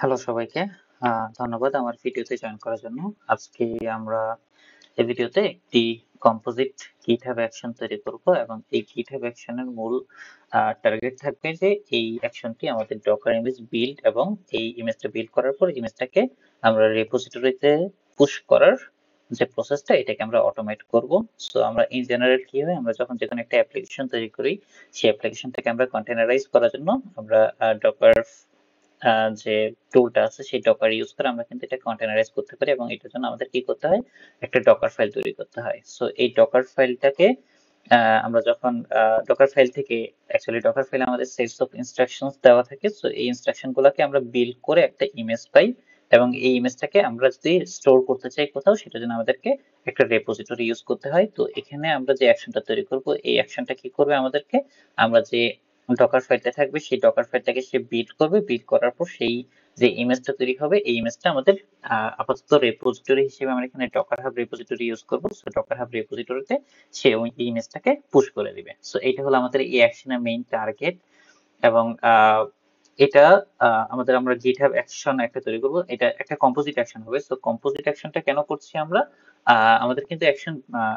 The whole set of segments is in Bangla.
হ্যালো সবাইকে। ধন্যবাদ আমার ভিডিওতে জয়েন করার জন্য। আজকে আমরা এই ভিডিওতে একটি কম্পোজিট GitHub অ্যাকশন তৈরি করব এবং এই GitHub অ্যাকশনের মূল টার্গেট থাকবে যে এই অ্যাকশনটি আমাদের ডকার ইমেজ বিল্ড এবং এই ইমেজটা বিল্ড করার পর ইমেজটাকে আমরা রিপোজিটরিতে পুশ করার যে প্রসেসটা এটাকে আমরা অটোমেট করব। সো আমরা ইন জেনারেল কি হয়, আমরা যখন যে কোনো একটা অ্যাপ্লিকেশন তৈরি করি সেই অ্যাপ্লিকেশনটাকে আমরা কন্টেনারাইজ করার জন্য আমরা ডকার যে টুলটা আছে সেই ডকার ইউজ করে আমরা কিন্তু এটা কন্টেনারাইজ করতে পারি এবং এটার জন্য আমাদের কি করতে হয়, একটা ডকার ফাইল তৈরি করতে হয়। সো এই ডকার ফাইলটাকে আমরা যখন ডকার ফাইল থেকে অ্যাকচুয়ালি ডকার ফাইলে আমাদের সেটস অফ ইনস্ট্রাকশনস দেওয়া থাকে। সো এই ইনস্ট্রাকশন গুলোকে আমরা বিল্ড করে একটা ইমেজ পাই এবং এই ইমেজটাকে আমরা যদি স্টোর করতে চাই কোথাও, সেটার জন্য আমাদেরকে একটা রেপোজিটরি ইউজ করতে হয়। তো এখানে আমরা যে অ্যাকশনটা তৈরি করব, এই অ্যাকশনটা কি করবে আমাদেরকে, আমরা যে ডকার ফাইলটা থাকবে সেই ডকার ফাইলটাকে সে বিল্ড করবে, বিল্ড করার পর সেই যে ইমেজটা তৈরি হবে এই ইমেজটা আমাদের আপাতত রেপোজিটরি হিসেবে আমরা এখানে ডকার হাব রেপোজিটরি ইউজ করব। সো ডকার হাব রেপোজিটরিতে সে ওই ইমেজটাকে পুশ করে দিবে। সো এইটা হলো আমাদের এই অ্যাকশনের মেইন টার্গেট এবং এটা আমাদের আমরা GitHub অ্যাকশন একটা তৈরি করব, এটা একটা কম্পোজিট অ্যাকশন হবে। সো কম্পোজিট অ্যাকশনটা কেন করছি আমরা, আমাদের কিন্তু অ্যাকশন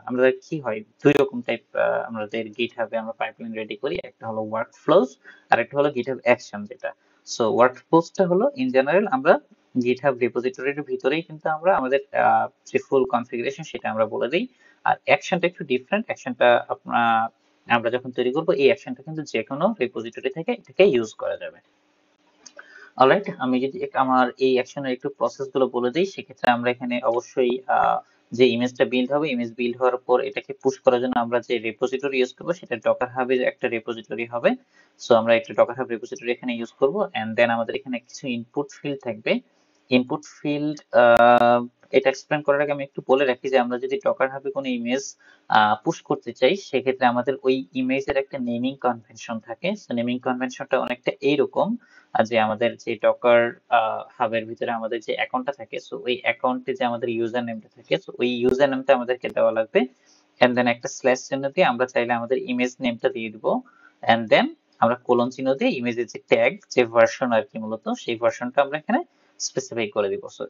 আমাদের কি হয় দুই রকম টাইপ আমাদের GitHub এ আমরা পাইপলাইন রেডি করি, একটা হলো ওয়ার্ক ফ্লোজ আর একটা হলো GitHub অ্যাকশন যেটা। সো ওয়ার্ক ফ্লোজটা হলো ইন জেনারেল আমরা GitHub রিপোজিটরির ভিতরেই কিন্তু আমরা আমাদের যে ফুল কনফিগারেশন সেটা আমরা বলে দিই। আর অ্যাকশনটা একটু ডিফারেন্ট, অ্যাকশনটা আমরা যখন তৈরি করব এই অ্যাকশনটা কিন্তু যে কোনো রিপোজিটরি থেকে এটাকে ইউজ করা যাবে। অলরাইট, আমি যদি আমার এই অ্যাকশনের একটু প্রসেস গুলো বলে দিই, সেক্ষেত্রে আমরা এখানে অবশ্যই যে ইমেজটা বিল্ড হবে, ইমেজ বিল্ড হওয়ার পর এটাকে পুশ করার জন্য আমরা যে রেপোজিটরি ইউজ করবো সেটা ডকার হাবের একটা রেপোজিটরি হবে। সো আমরা একটা ডকার হাব রেপোজিটরি এখানে ইউজ করব এন্ড দেন আমাদের এখানে কিছু ইনপুট ফিল্ড থাকবে। ইনপুট ফিল্ড এটা এক্সপ্লেন করার আগে আমি একটু বলে রাখি যে আমরা যদি ডকার হাবে কোনো ইমেজ পুশ করতে চাই, সেক্ষেত্রে আমাদের ওই ইমেজের একটা নেমিং কনভেনশন থাকে। সো নেমিং কনভেনশনটা অনেকটা এইরকম যে আমাদের যে ডকার হাবের ভিতরে আমাদের যে অ্যাকাউন্টটা থাকে, সো ওই অ্যাকাউন্টে যে আমাদের ইউজার নেমটা থাকে, সো ওই ইউজার নেমটা আমাদেরকে দেওয়া লাগবে এন্ড দেন একটা স্ল্যাশ চিহ্ন দিয়ে আমরা চাইলে আমাদের ইমেজ নেমটা দিয়ে দিব এন্ড দেন আমরা কোলন চিহ্ন দিয়ে ইমেজের যে ট্যাগ যে ভার্সন আর কি মূলত সেই ভার্সনটা আমরা এখানে স্পেসিফাই করে দিব। সো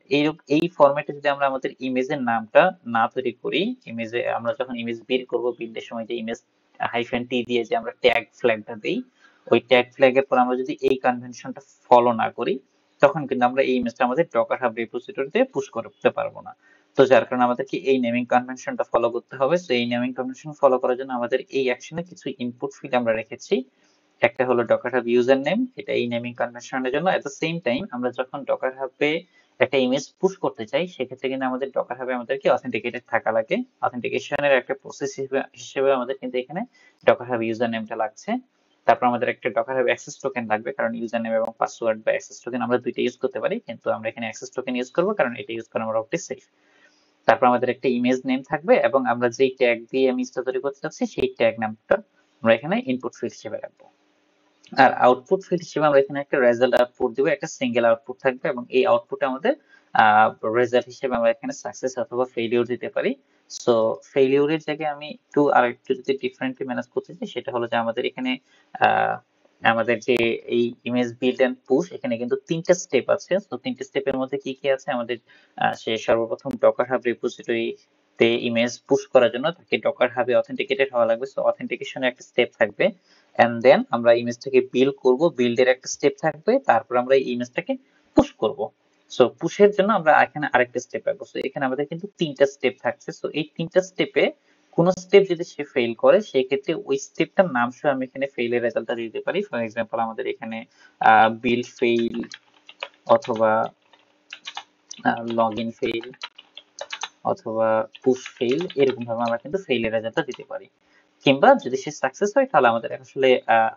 এই ফরম্যাটে যদি আমরা আমাদের ইমেজের নামটা না তৈরি করি, ইমেজে আমরা যখন ইমেজ বিল্ড করব, বিল্ডের সময় যে ইমেজ হাইফেন টি দিয়ে যে আমরা ট্যাগ ফ্ল্যাগটা দেই, ওই ট্যাগ ফ্ল্যাগের পর আমরা যদি এই কনভেনশনটা ফলো না করি, তখন কিন্তু আমরা এই ইমেজটা আমাদের ডকার হাব রিপোজিটরিতে পুশ করতে পারবো না। তো যার কারণে আমাদেরকে এই নেমিং কনভেনশনটা ফলো করতে হবে। সো এই নেমিং কনভেনশন ফলো করার জন্য আমাদের এই অ্যাকশনে কিছু ইনপুট ফিল্ড আমরা রেখেছি। একটা হলো ডকার হাব ইউজার নেম, এটা এই নেমিং কনভেনশনের জন্য। এট দ্য সেম টাইম আমরা যখন ডকার হাবে একটা ইমেজ পুশ করতে চাই, সেক্ষেত্রে কিন্তু আমাদের ডকার হাবে আমাদেরকে অথেন্টিকেটেড থাকা লাগে। অথেন্টিকেশনের একটা প্রসেস হিসেবে আমাদের কিন্তু এখানে ডকার হাব ইউজার নেমটা লাগছে। তারপর আমাদের একটা ডকার হাব অ্যাক্সেস টোকেন লাগবে, কারণ ইউজার নেম এবং পাসওয়ার্ড বা অ্যাক্সেস টোকেন আমরা দুইটা ইউজ করতে পারি, কিন্তু আমরা এখানে অ্যাক্সেস টোকেন ইউজ করব কারণ এটা ইউজ করা মোটামুটি সেফ। তারপর আমাদের একটা ইমেজ নেম থাকবে এবং আমরা যেই ট্যাগ দিয়ে ইমেজটা তৈরি করতে চাচ্ছি সেই ট্যাগ নামটা আমরা এখানে ইনপুট ফিল্ড হিসেবে রাখবো। আর আউটপুট ফিল্ড হিসেবে আমরা এখানে একটা রেজাল্ট আউটপুট দিব, একটা সিঙ্গেল আউটপুট থাকবে এবং এই আউটপুটে আমাদের রেজাল্ট হিসেবে আমরা এখানে সাকসেস অথবা ফেলিউর দিতে পারি। সো ফেলিউরের জায়গায় আমি আরেকটু যদি ডিফারেন্টলি ম্যানেজ করতে চাই, সেটা হলো যে আমাদের এখানে আহ, আমাদের যে এই ইমেজ বিল্ড এন্ড পুশ, এখানে কিন্তু তিনটা স্টেপ আছে। তো তিনটা স্টেপের মধ্যে কি কি আছে আমাদের, সে সর্বপ্রথম ডকার হাব রিপোজিটরি তে ইমেজ পুশ করার জন্য তাকে ডকার হাবে অথেন্টিকেটেড হওয়া লাগবে। সো অথেন্টিকেশনের একটা স্টেপ থাকবে এন্ড দেন আমরা ইমেজটাকে বিল্ড করব, বিল্ডের একটা স্টেপ থাকবে, তারপর আমরা এই ইমেজটাকে পুশ করব। সো পুশের জন্য আমরা এখানে আরেকটা স্টেপ রাখবো। সো এখানে আমাদের কিন্তু তিনটা স্টেপ থাকছে। সো এই তিনটা স্টেপে কোন স্টেপ যদি সে ফেল করে, সেক্ষেত্রে ওই স্টেপটার নাম সহ আমি এখানে ফেইলের রেজাল্টটা দিতে পারি। ফর এক্সাম্পল আমাদের এখানে বিল্ড ফেইল অথবা লগ ইন ফেইল অথবা পুশ ফেইল, এরকম ভাবে আমরা কিন্তু ফেইলের রেজাল্টটা দিতে পারি। কিংবা যদি সে সাকসেস হয়, তাহলে আমাদের আসলে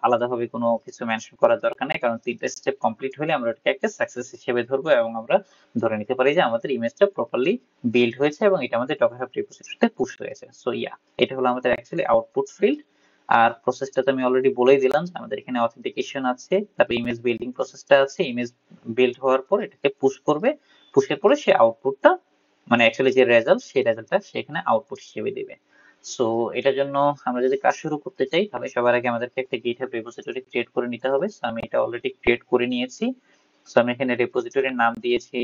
আলাদাভাবে কোনো কিছু মেনশন করার দরকার নেই, কারণ তিনটা স্টেপ কমপ্লিট হলে আমরা এটাকে একটা সাকসেস হিসেবে ধরবো এবং আমরা ধরে নিতে পারি যে আমাদের ইমেজটা প্রপারলি বিল্ড হয়েছে এবং এটা আমাদের ডকার হাব রিপোজিটরিতে পুশ হয়েছে। সো এটা হলো আমাদের অ্যাকচুয়ালি আউটপুট ফিল্ড। আর প্রসেসটা তো আমি অলরেডি বলেই দিলাম, আমাদের এখানে অথেন্টিকেশন আছে, তারপর ইমেজ বিল্ডিং প্রসেসটা আছে, ইমেজ বিল্ড হওয়ার পর এটাকে পুশ করবে, পুশের পরে সে আউটপুটটা মানে অ্যাকচুয়ালি যে রেজাল্ট, সেই রেজাল্টটা সেখানে আউটপুট হিসেবে দিবে। সো এটার জন্য আমরা যদি কাজ শুরু করতে চাই, তাহলে সবার আগে আমাদেরকে একটা GitHub রিপোজিটরি ক্রিয়েট করে নিতে হবে। সো আমি এটা অলরেডি ক্রিয়েট করে নিয়েছি। সো আমি এখানে রেপোজিটরির নাম দিয়েছি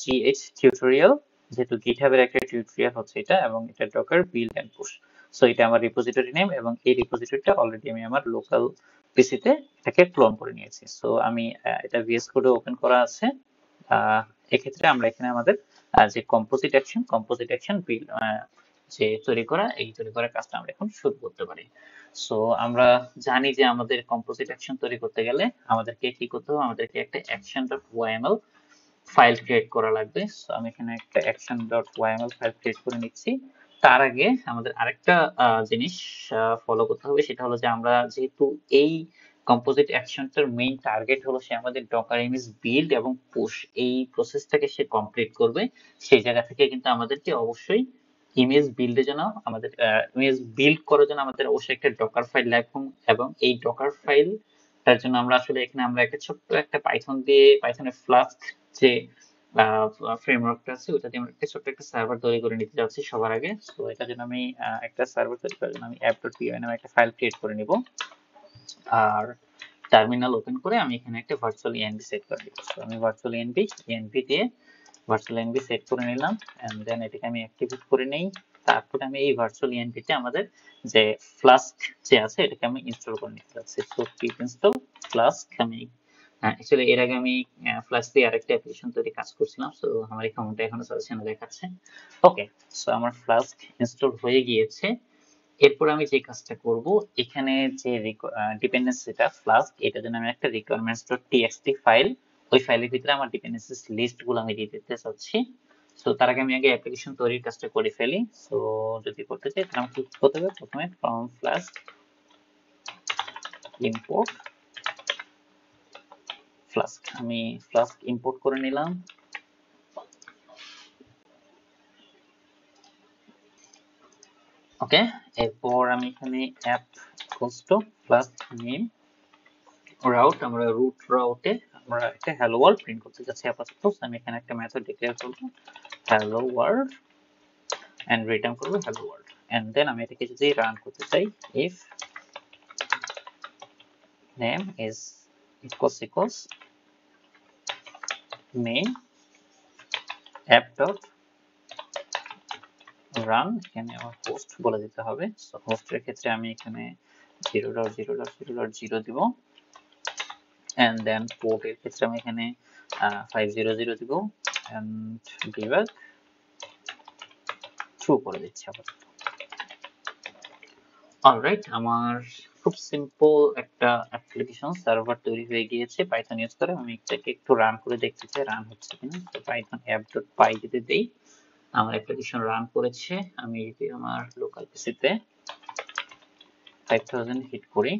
gh টিউটোরিয়াল, যেহেতু গিটহাবের একটা টিউটোরিয়াল হচ্ছে এটা, এবং এটা Docker build and push. So এটা আমার রিপোজিটরি নেম, এবং এই রিপোজিটরিটা অলরেডি আমি আমার লোকাল পিসিতে এটাকে ক্লোন করে নিয়েছি। সো আমি এটা ভিএস কোডে ওপেন করা আছে। এক্ষেত্রে আমরা এখানে আমাদের যে কম্পোজিট অ্যাকশন বিল্ড যে তৈরি করা, এই তৈরি করার কাজটা আমরা এখন শুরু করতে পারি। সো আমরা জানি যে আমাদের কম্পোজিট অ্যাকশন তৈরি করতে গেলে আমাদেরকে কি করতে হবে, আমাদেরকে একটা action.yml ফাইল ক্রিয়েট করা লাগবে। সো আমি এখানে একটা action.yml ফাইল ক্রিয়েট করে নিচ্ছি। তার আগে আমাদের আরেকটা জিনিস ফলো করতে হবে, সেটা হলো যে আমরা যেহেতু এই কম্পোজিট অ্যাকশনটার মেইন টার্গেট হলো সে আমাদের ডকার ইমেজ বিল্ড এবং পুশ এই প্রসেসটাকে সে কমপ্লিট করবে, সেই জায়গা থেকে কিন্তু আমাদেরকে অবশ্যই ইমেজ বিল্ডের জন্য আমাদের ইমেজ বিল্ড করার জন্য আমাদের অবশ্যই একটা ডকার ফাইল লাগবে, এবং এই ডকার ফাইল তার জন্য আমরা আসলে এখানে আমরা একটা ছোট্ট একটা পাইথন দিয়ে, পাইথনের ফ্লাস্ক যে ফ্রেমওয়ার্কটা আছে ওটা দিয়ে আমরা একটা ছোট্ট একটা সার্ভার তৈরি করে নিতে যাচ্ছি সবার আগে। তো এটার জন্য আমি একটা সার্ভার তৈরি করার জন্য আমি app.py নামে একটা ফাইল ক্রিয়েট করে নিব, আর টার্মিনাল ওপেন করে আমি এখানে একটা ভার্চুয়াল env সেট করে দিব। তো আমি ভার্চুয়াল env দিয়ে ভার্চুয়াল env সেট করে নিলাম, এন্ড দেন এটাকে আমি অ্যাক্টিভেট করে নেই। তারপরে আমি এই ভার্চুয়াল env তে আমাদের যে ফ্লাস্ক যে আছে এটাকে আমি ইনস্টল করে নিতে যাচ্ছি। So pip install flask। আমি অ্যাকচুয়ালি এর আগে আমি ফ্লাস্ক দিয়ে আরেকটা অ্যাপ্লিকেশন তৈরি কাজ করছিলাম, সো আমার এই কমেন্টটা এখনো সাজেশনে দেখাচ্ছে। ওকে, সো আমার ফ্লাস্ক ইনস্টল হয়ে গিয়েছে। এরপর আমি যে কাজটা করব, এখানে যে ডিপেন্ডেন্সিটা ফ্লাস্ক, এটার জন্য আমি একটা requirements.txt ফাইল, ওই ফাইলের ভিতরে আমার ডিপেন্ডেন্সিস লিস্ট গুলো আমি দিয়ে দিতে চাচ্ছি। সো তার আগে আমি আগে অ্যাপ্লিকেশন তৈরির কাজটা করে ফেলি। সো যদি করতে চাই তাহলে আমাকে কি করতে হবে, প্রথমে from flask import flask, আমি ফ্লাস্ক ইম্পোর্ট করে নিলাম। ওকে, এরপর আমি এখানে app equals to flask name route, আমরা রুট রাউটে আমরা একটা hello world প্রিন্ট করতে যাচ্ছি আপাতত। আমি এখানে একটা মেথড ডিক্লেয়ার করব hello world and return করব hello world, and then আমি এটাকে যদি রান করতে চাই, if name is equals main app dot run, এখানে আমার হোস্ট বলে দিতে হবে। সো হোস্টের ক্ষেত্রে আমি এখানে 0.0.0.0 দিব, and then port এর ক্ষেত্রে আমি এখানে 500 দিব, and debug true করে দিচ্ছি আপাতত। অলরাইট, আমার খুব সিম্পল একটা অ্যাপ্লিকেশন সার্ভার তৈরি হয়ে গিয়েছে পাইথন ইউজ করে। আমি এটাকে একটু রান করে দেখতে চাই রান হচ্ছে কিনা। তো পাইথন app.py যদি দেই, আমার অ্যাপ্লিকেশন রান করেছে। আমি যদি আমার লোকাল পিসিতে 5000 হিট করি,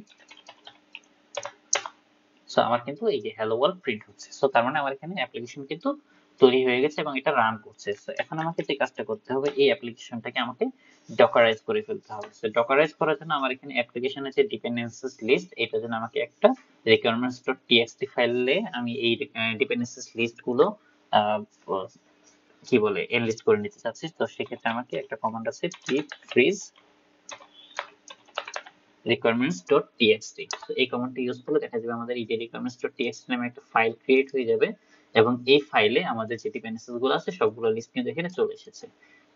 সো আমার কিন্তু এই যে হ্যালো ওয়ার্ল্ড প্রিন্ট হচ্ছে। সো তার মানে আমার এখানে অ্যাপ্লিকেশন কিন্তু তৈরি হয়ে গেছে এবং এটা রান করছে। সো এখন আমাকে যে কাজটা করতে হবে, এই অ্যাপ্লিকেশনটাকে আমাকে ডকারাইজ করে ফেলতে হবে। সো ডকারাইজ করার জন্য আমার এখানে অ্যাপ্লিকেশনের যে ডিপেন্ডেন্সিস লিস্ট, এটার জন্য আমাকে একটা requirements.txt ফাইলে আমি এই ডিপেন্ডেন্সিস লিস্ট গুলো কি বলে এনলিস্ট করে নিতে চাচ্ছি। তো সেক্ষেত্রে আমাকে একটা কমান্ড আছে pip freeze requirements.txt। তো এই কমান্ডটি ইউজ করলে দেখা যাবে আমাদের এই requirements.txt নামে একটা ফাইল ক্রিয়েট হয়ে যাবে, এবং এই ফাইলে আমাদের যে ডিপেন্ডেন্সিস গুলো আছে সবগুলো লিস্ট কিন্তু এখানে চলে এসেছে।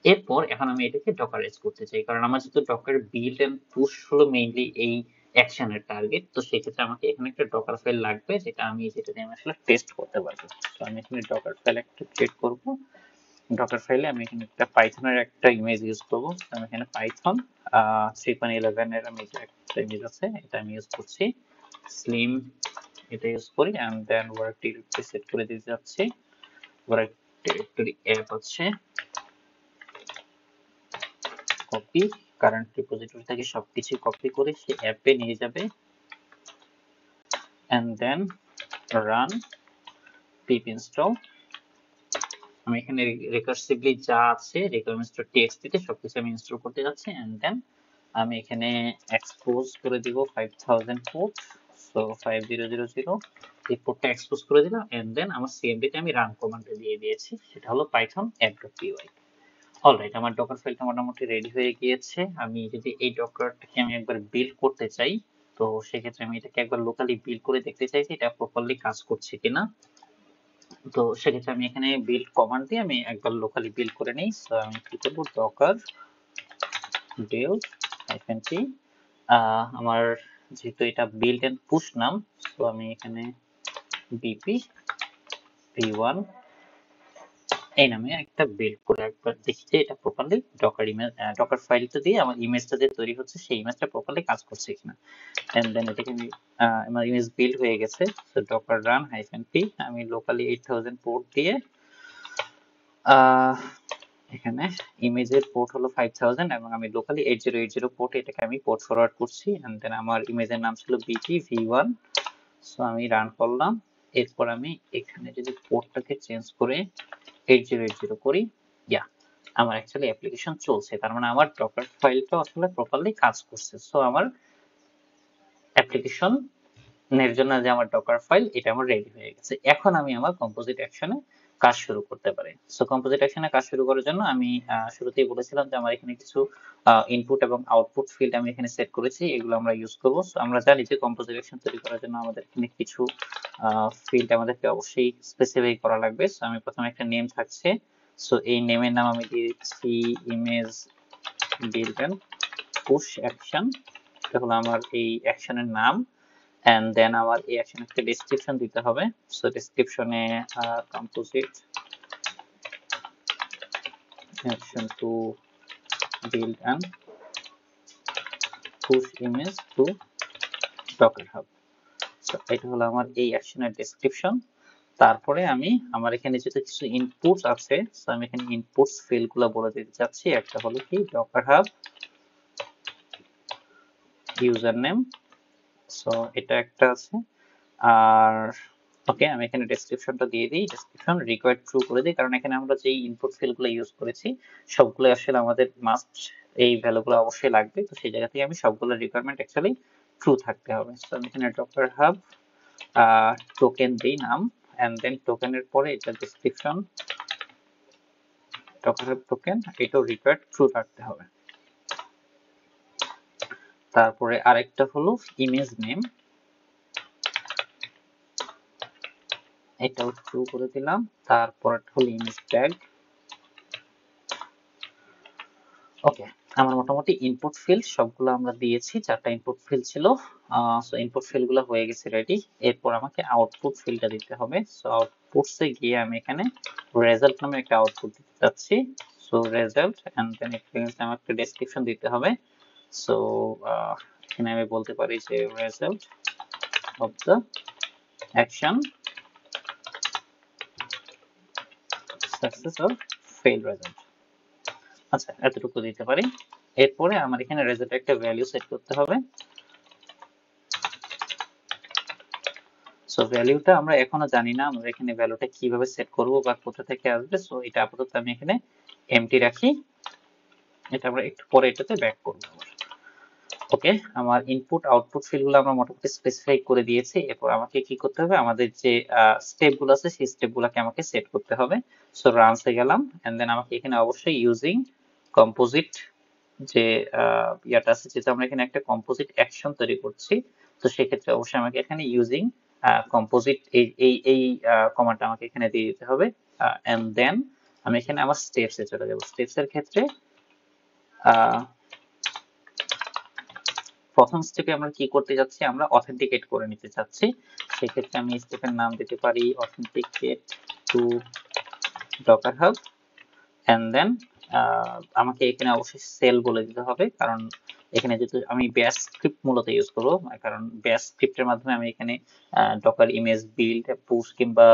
এরপর এখন আমি এটাকে ডকারাইজ করতে চাই, কারণ আমার যেহেতু ডকার বিল্ড এন্ড পুশ হলো মেইনলি এই অ্যাকশনের টার্গেট। তো সেক্ষেত্রে আমাকে এখানে একটা ডকার ফাইল লাগবে, যেটা দিয়ে আমি আসলে টেস্ট করতে পারবো। তো আমি এখানে ডকার ফাইল একটা ক্রিয়েট করব। ডকার ফাইলে আমি এখানে একটা পাইথনের একটা ইমেজ ইউজ করব। আমি এখানে পাইথন 3.11 এর আমি যে একটা ইমেজ আছে এটা আমি ইউজ করছি, স্লিম এটা ইউজ করি, and then work directory set করে দিতে যাচ্ছি। ওয়ার্ক ডিরেক্টরি অ্যাপ আছে, কপি, কারেন্ট রিপোজিটরি থেকে সবকিছু কপি করে সে অ্যাপে নিয়ে যাবে, and then run pip install। আমি এখানে রিকার্সিভলি যা আছে requirements.txt তে সবকিছু আমি ইনস্টল করতে যাচ্ছি, এন্ড দেন আমি এখানে এক্সপোজ করে দিব 5000 পোর্ট। সো 5000 এই পোর্টটা এক্সপোজ করে দিলাম, এন্ড দেন আমার সিএমডি তে আমি রান কমান্ডটা দিয়ে দিয়েছি, সেটা হলো python app.py। অলরাইট, আমার ডকার ফাইলটা মোটামুটি রেডি হয়ে গিয়েছে। আমি যদি এই ডকারটাকে আমি একবার বিল্ড করতে চাই, তো সেক্ষেত্রে আমি এটাকে একবার লোকালি বিল্ড করে দেখতে চাই যে এটা প্রপারলি কাজ করছে কিনা। তো সেক্ষেত্রে আমি এখানে বিল্ড কমান্ড দিয়ে আমি একবার লোকালি বিল্ড করে নিই। তো আমি কি করবো, ডকার বিল্ড -t, আমার যেহেতু এটা বিল্ড এন্ড পুশ নাম, তো আমি এখানে বিপি v1 এই নামে একটা বিল্ড করে একবার দেখি যে এটা প্রপারলি ডকার ইমেজ, ডকার ফাইলটা দিয়ে আমার ইমেজটা যে তৈরি হচ্ছে সেই ইমেজটা প্রপারলি কাজ করছে কিনা। এন্ড দেন এটাকে আমি আমার ইমেজ বিল্ড হয়ে গেছে। সো ডকার রান -p, আমি লোকালি 8000 পোর্ট দিয়ে এখানে ইমেজের পোর্ট হলো 5000 এবং আমি লোকালি 8080 পোর্টে এটাকে আমি পোর্ট ফরওয়ার্ড করছি। এন্ড দেন আমার ইমেজের নাম ছিল বিপি v1। সো আমি রান করলাম। এরপর আমি এখানে যদি পোর্টটাকে চেঞ্জ করে 8080 করি, ইয়া আমার অ্যাকচুয়ালি অ্যাপ্লিকেশন চলছে, তার মানে আমার ডকার ফাইলটা আসলে প্রপারলি কাজ করছে। সো আমার অ্যাপ্লিকেশন এর জন্য যে আমার ডকার ফাইল এটা আমার রেডি হয়ে গেছে। এখন আমি আমার কম্পোজিট অ্যাকশনে কাজ শুরু করতে পারি। সো কম্পোজিট অ্যাকশনে কাজ শুরু করার জন্য আমি শুরুতেই বলেছিলাম যে আমার এখানে কিছু ইনপুট এবং আউটপুট ফিল্ড আমি এখানে সেট করেছি, এগুলো আমরা ইউজ করব। সো আমরা জানি যে কম্পোজিট অ্যাকশন তৈরি করার জন্য আমাদের এখানে কিছু ফিল্ড আমাদেরকে অবশ্যই স্পেসিফাই করা লাগবে। সো আমি প্রথমে একটা নেম থাকছে, সো এই নেমের নাম আমি দিয়েছি image build and push action, এটা হলো আমার এই অ্যাকশনের নাম। and then আমার এই অ্যাকশন একটা ডেসক্রিপশন দিতে হবে। সো ডেসক্রিপশনে composite action to build and push image to Docker hub. So এটা হলো আমার এই অ্যাকশনের ডেসক্রিপশন। তারপরে আমি আমার এখানে যেহেতু কিছু ইনপুটস আছে, সো আমি এখানে ইনপুটস ফিল্ডগুলো বলে দিতে চাচ্ছি। একটা হলো কি Docker hub user name, so এটা একটা আছে। আর ওকে, আমি এখানে ডেসক্রিপশনটা দিয়ে দিই, ডেসক্রিপশন রিকোয়ার্ড ট্রু করে দিই, কারণ এখানে আমরা যেই ইনপুট ফিল্ডগুলো ইউজ করেছি সবগুলো আসলে আমাদের মাস্ট এই ভ্যালুগুলো অবশ্যই লাগবে। তো সেই জায়গা থেকে আমি সবগুলো রিকোয়ারমেন্ট অ্যাকচুয়ালি ট্রু থাকতে হবে। সো আমি এখানে ডকার হাব টোকেন দিই নাম, এন্ড দেন টোকেনের পরে এটা ডেসক্রিপশন ডকার হাব টোকেন, এটাও রিকোয়ার্ড ট্রু থাকতে হবে। তারপরে আরেকটা হলো ইমেজ নেম, এটাও ট্রু করে দিলাম। তারপর হলো ইমেজ ট্যাগ। ওকে, আমার মোটামুটি ইনপুট ফিল্ড সবগুলো আমরা দিয়েছি, 4টা ইনপুট ফিল্ড ছিল। সো ইনপুট ফিল্ড গুলো হয়ে গেছে রেডি। এরপর আমাকে আউটপুট ফিল্ডটা দিতে হবে। সো আউটপুটসে গিয়ে আমি এখানে রেজাল্ট নামে একটা আউটপুট দিতে চাচ্ছি। সো রেজাল্ট, এন্ড দেন এখানে আমার একটা ডেসক্রিপশন দিতে হবে। সো এখানে আমি বলতে পারি যে result of the action success or fail result. আচ্ছা, এতটুকু দিতে পারি। এরপরে আমার এখানে রেজাল্ট একটা ভ্যালু সেট করতে হবে। সো ভ্যালুটা আমরা এখনো জানি না, আমরা এখানে ভ্যালুটা কিভাবে সেট করব বা কোথা থেকে আসবে। সো এটা আপাতত আমি এখানে এমটি রাখি, এটা আমরা একটু পরে এটাতে ব্যাক করব। ওকে, আমার ইনপুট আউটপুট ফিল্ডগুলো আমরা মোটামুটি স্পেসিফাই করে দিয়েছি। এরপর আমাকে কি করতে হবে, আমাদের যে স্টেপগুলো আছে সেই স্টেপগুলোকে আমাকে সেট করতে হবে। সো রানসে গেলাম, এন্ড দেন আমাকে এখানে অবশ্যই ইউজিং কম্পোজিট যে ইয়াটা আছে, যেহেতু আমরা এখানে একটা কম্পোজিট অ্যাকশন তৈরি করছি, তো সেক্ষেত্রে অবশ্যই আমাকে এখানে ইউজিং কম্পোজিট এই কমান্ডটা আমাকে এখানে দিয়ে দিতে হবে। এন্ড দেন আমি এখানে আমার স্টেপসে চলে যাব। স্টেপসের ক্ষেত্রে প্রথম স্টেপে আমরা কি করতে যাচ্ছি, আমরা অথেন্টিকেট করে নিতে চাচ্ছি। সেক্ষেত্রে আমি স্টেপের নাম দিতে পারি authenticate to Docker hub, and then আমাকে এখানে অবশ্যই সেল বলে দিতে হবে, কারণ এখানে যেহেতু আমি ব্যাশ স্ক্রিপ্ট মূলত ইউজ করবো, কারণ ব্যাশ স্ক্রিপ্টের মাধ্যমে আমি এখানে ডকার ইমেজ বিল্ড পুশ কিংবা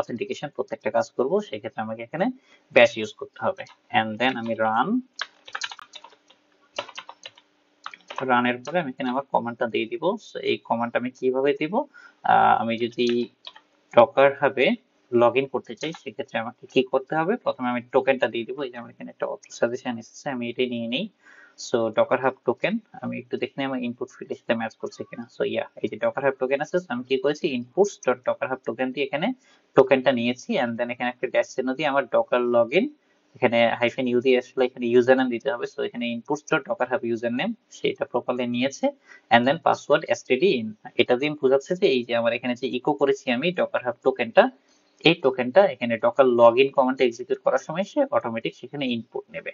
অথেন্টিকেশন প্রত্যেকটা কাজ করব, সেক্ষেত্রে আমাকে এখানে ব্যাশ ইউজ করতে হবে। এন্ড দেন আমি রানের পরে আমি এখানে আমার কমান্ডটা দিয়ে দিব। সো এই কমান্ডটা আমি কিভাবে দিব, আমি যদি ডকার হাবে লগ ইন করতে চাই সেক্ষেত্রে আমাকে কি করতে হবে, প্রথমে আমি টোকেনটা দিয়ে দিব। এই যে আমার এখানে একটা অটো সাজেশন এসেছে, আমি এটাই নিয়ে নিই। সো ডকার হাব টোকেন, আমি একটু দেখে নিই আমার ইনপুট ফিল্ডের সাথে ম্যাচ করছে কিনা। সো এই যে ডকার হাব টোকেন আছে, আমি কি করেছি inputs dot Docker hub token দিয়ে এখানে টোকেনটা নিয়েছি, এন্ড দেন এখানে একটা ড্যাশ চিহ্ন দিয়ে আমার ডকার লগ ইন, এখানে হাইফেন ইউ দিয়ে আসলে এখানে ইউজার নেম দিতে হবে। সো এখানে inputs dot Docker hub user name সেটা প্রপারলি নিয়েছে, and then password std in, এটা দিয়ে বোঝাচ্ছে যে এই যে আমার এখানে যে ইকো করেছি আমি ডকার হাব টোকেনটা, এই টোকেনটা এখানে ডকার লগইন কমান্ড এক্সিকিউট করার সময় সে অটোমেটিক সেখানে ইনপুট নেবে।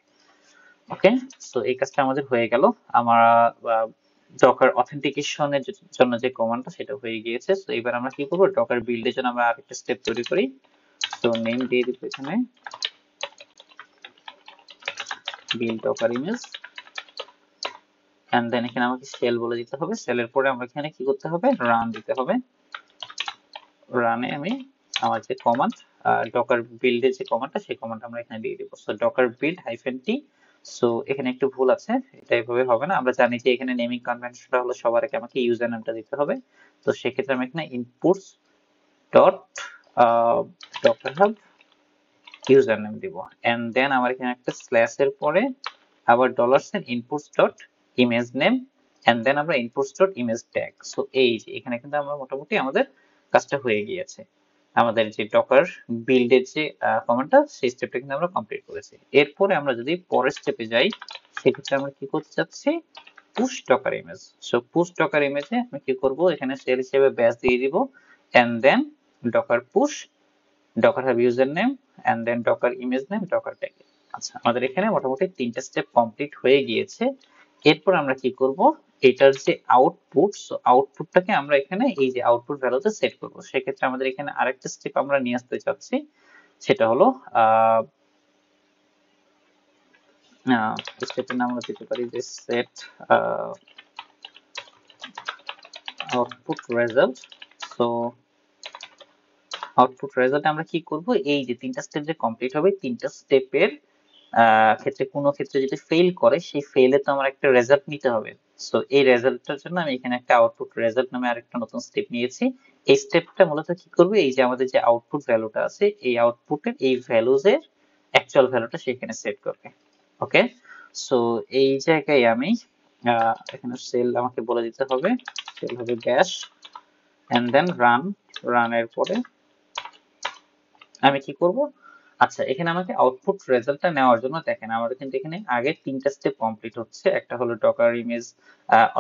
ওকে, সো এই কাজটা আমাদের হয়ে গেল। আমরা ডকার অথেন্টিকেশনের জন্য যে কমান্ডটা সেটা হয়ে গিয়েছে। সো এবার আমরা কি করব, ডকার বিল্ডের জন্য আমরা আরেকটা স্টেপ তৈরি করি। তো নেম দিয়ে দিব এখানে build Docker image, and then এখানে আমাকে সেল বলে দিতে হবে। সেলের পরে আমরা এখানে কি করতে হবে, রান দিতে হবে। রানে আমি আমার যে কমান্ড ডকার বিল্ডের যে কমান্ডটা সেই কমান্ড আমরা এখানে দিয়ে দিব। সো ডকার বিল্ড হাইফেন টি। সো এখানে একটু ভুল আছে, এটা এভাবে হবে না। আমরা জানি যে এখানে নেমিং কনভেনশনটা হলো সবার আগে আমাকে ইউজার নামটা দিতে হবে। তো সেক্ষেত্রে আমি এখানে inputs dot Docker hub user name দিব, এন্ড দেন আমার এখানে একটা স্ল্যাশ এর পরে আবার dollar sign inputs dot image name, and then আমরা inputs dot image tag. So এই যে এখানে কিন্তু আমরা মোটামুটি আমাদের কাজটা হয়ে গিয়েছে। আমাদের যে ডকার বিল্ডের যে কমান্ডটা সেই স্টেপটা কিন্তু আমরা কমপ্লিট করেছি। এরপরে আমরা যদি পরের স্টেপে যাই, সেক্ষেত্রে আমরা কি করতে চাচ্ছি, push docker image. So push docker ইমেজে আমি কি করব, এখানে সেল হিসেবে ব্যাস দিয়ে দিব, and then docker push docker hub user name, and then docker image name docker tag. আচ্ছা, আমাদের এখানে মোটামুটি 3টা স্টেপ কমপ্লিট হয়ে গিয়েছে। এরপর আমরা কি করব, এটার যে আউটপুট, সো আউটপুটটাকে আমরা এখানে এই যে আউটপুট ভ্যালুতে সেট করব। সেক্ষেত্রে আমাদের এখানে আরেকটা স্টেপ আমরা নিয়ে আসতে চাচ্ছি, সেটা হলো স্টেপের নাম আমরা দিতে পারি যে set output result. So output result আমরা কি করব, এই যে 3টা স্টেপ যে কমপ্লিট হবে, 3টা স্টেপের ক্ষেত্রে কোনো ক্ষেত্রে যদি ফেল করে, সেই ফেলে তো আমার একটা রেজাল্ট নিতে হবে। সো এই রেজাল্টটার জন্য আমি এখানে একটা আউটপুট রেজাল্ট নামে আরেকটা নতুন স্টেপ নিয়েছি। এই স্টেপটা মূলত কি করবে, এই যে আমাদের যে আউটপুট ভ্যালুটা আছে, এই আউটপুটের এই ভ্যালুজের অ্যাকচুয়াল ভ্যালুটা সেখানে সেট করবে। ওকে, সো এই জায়গায় আমি এখানে সেল আমাকে বলে দিতে হবে, সেল হবে ড্যাশ, এন্ড দেন রানের পরে আমি কি করব, আচ্ছা এখানে আমাকে আউটপুট রেজাল্টটা নেওয়ার জন্য দেখেন আমাদের কিন্তু এখানে আগে 3টা স্টেপ কমপ্লিট হচ্ছে। একটা হলো ডকার ইমেজ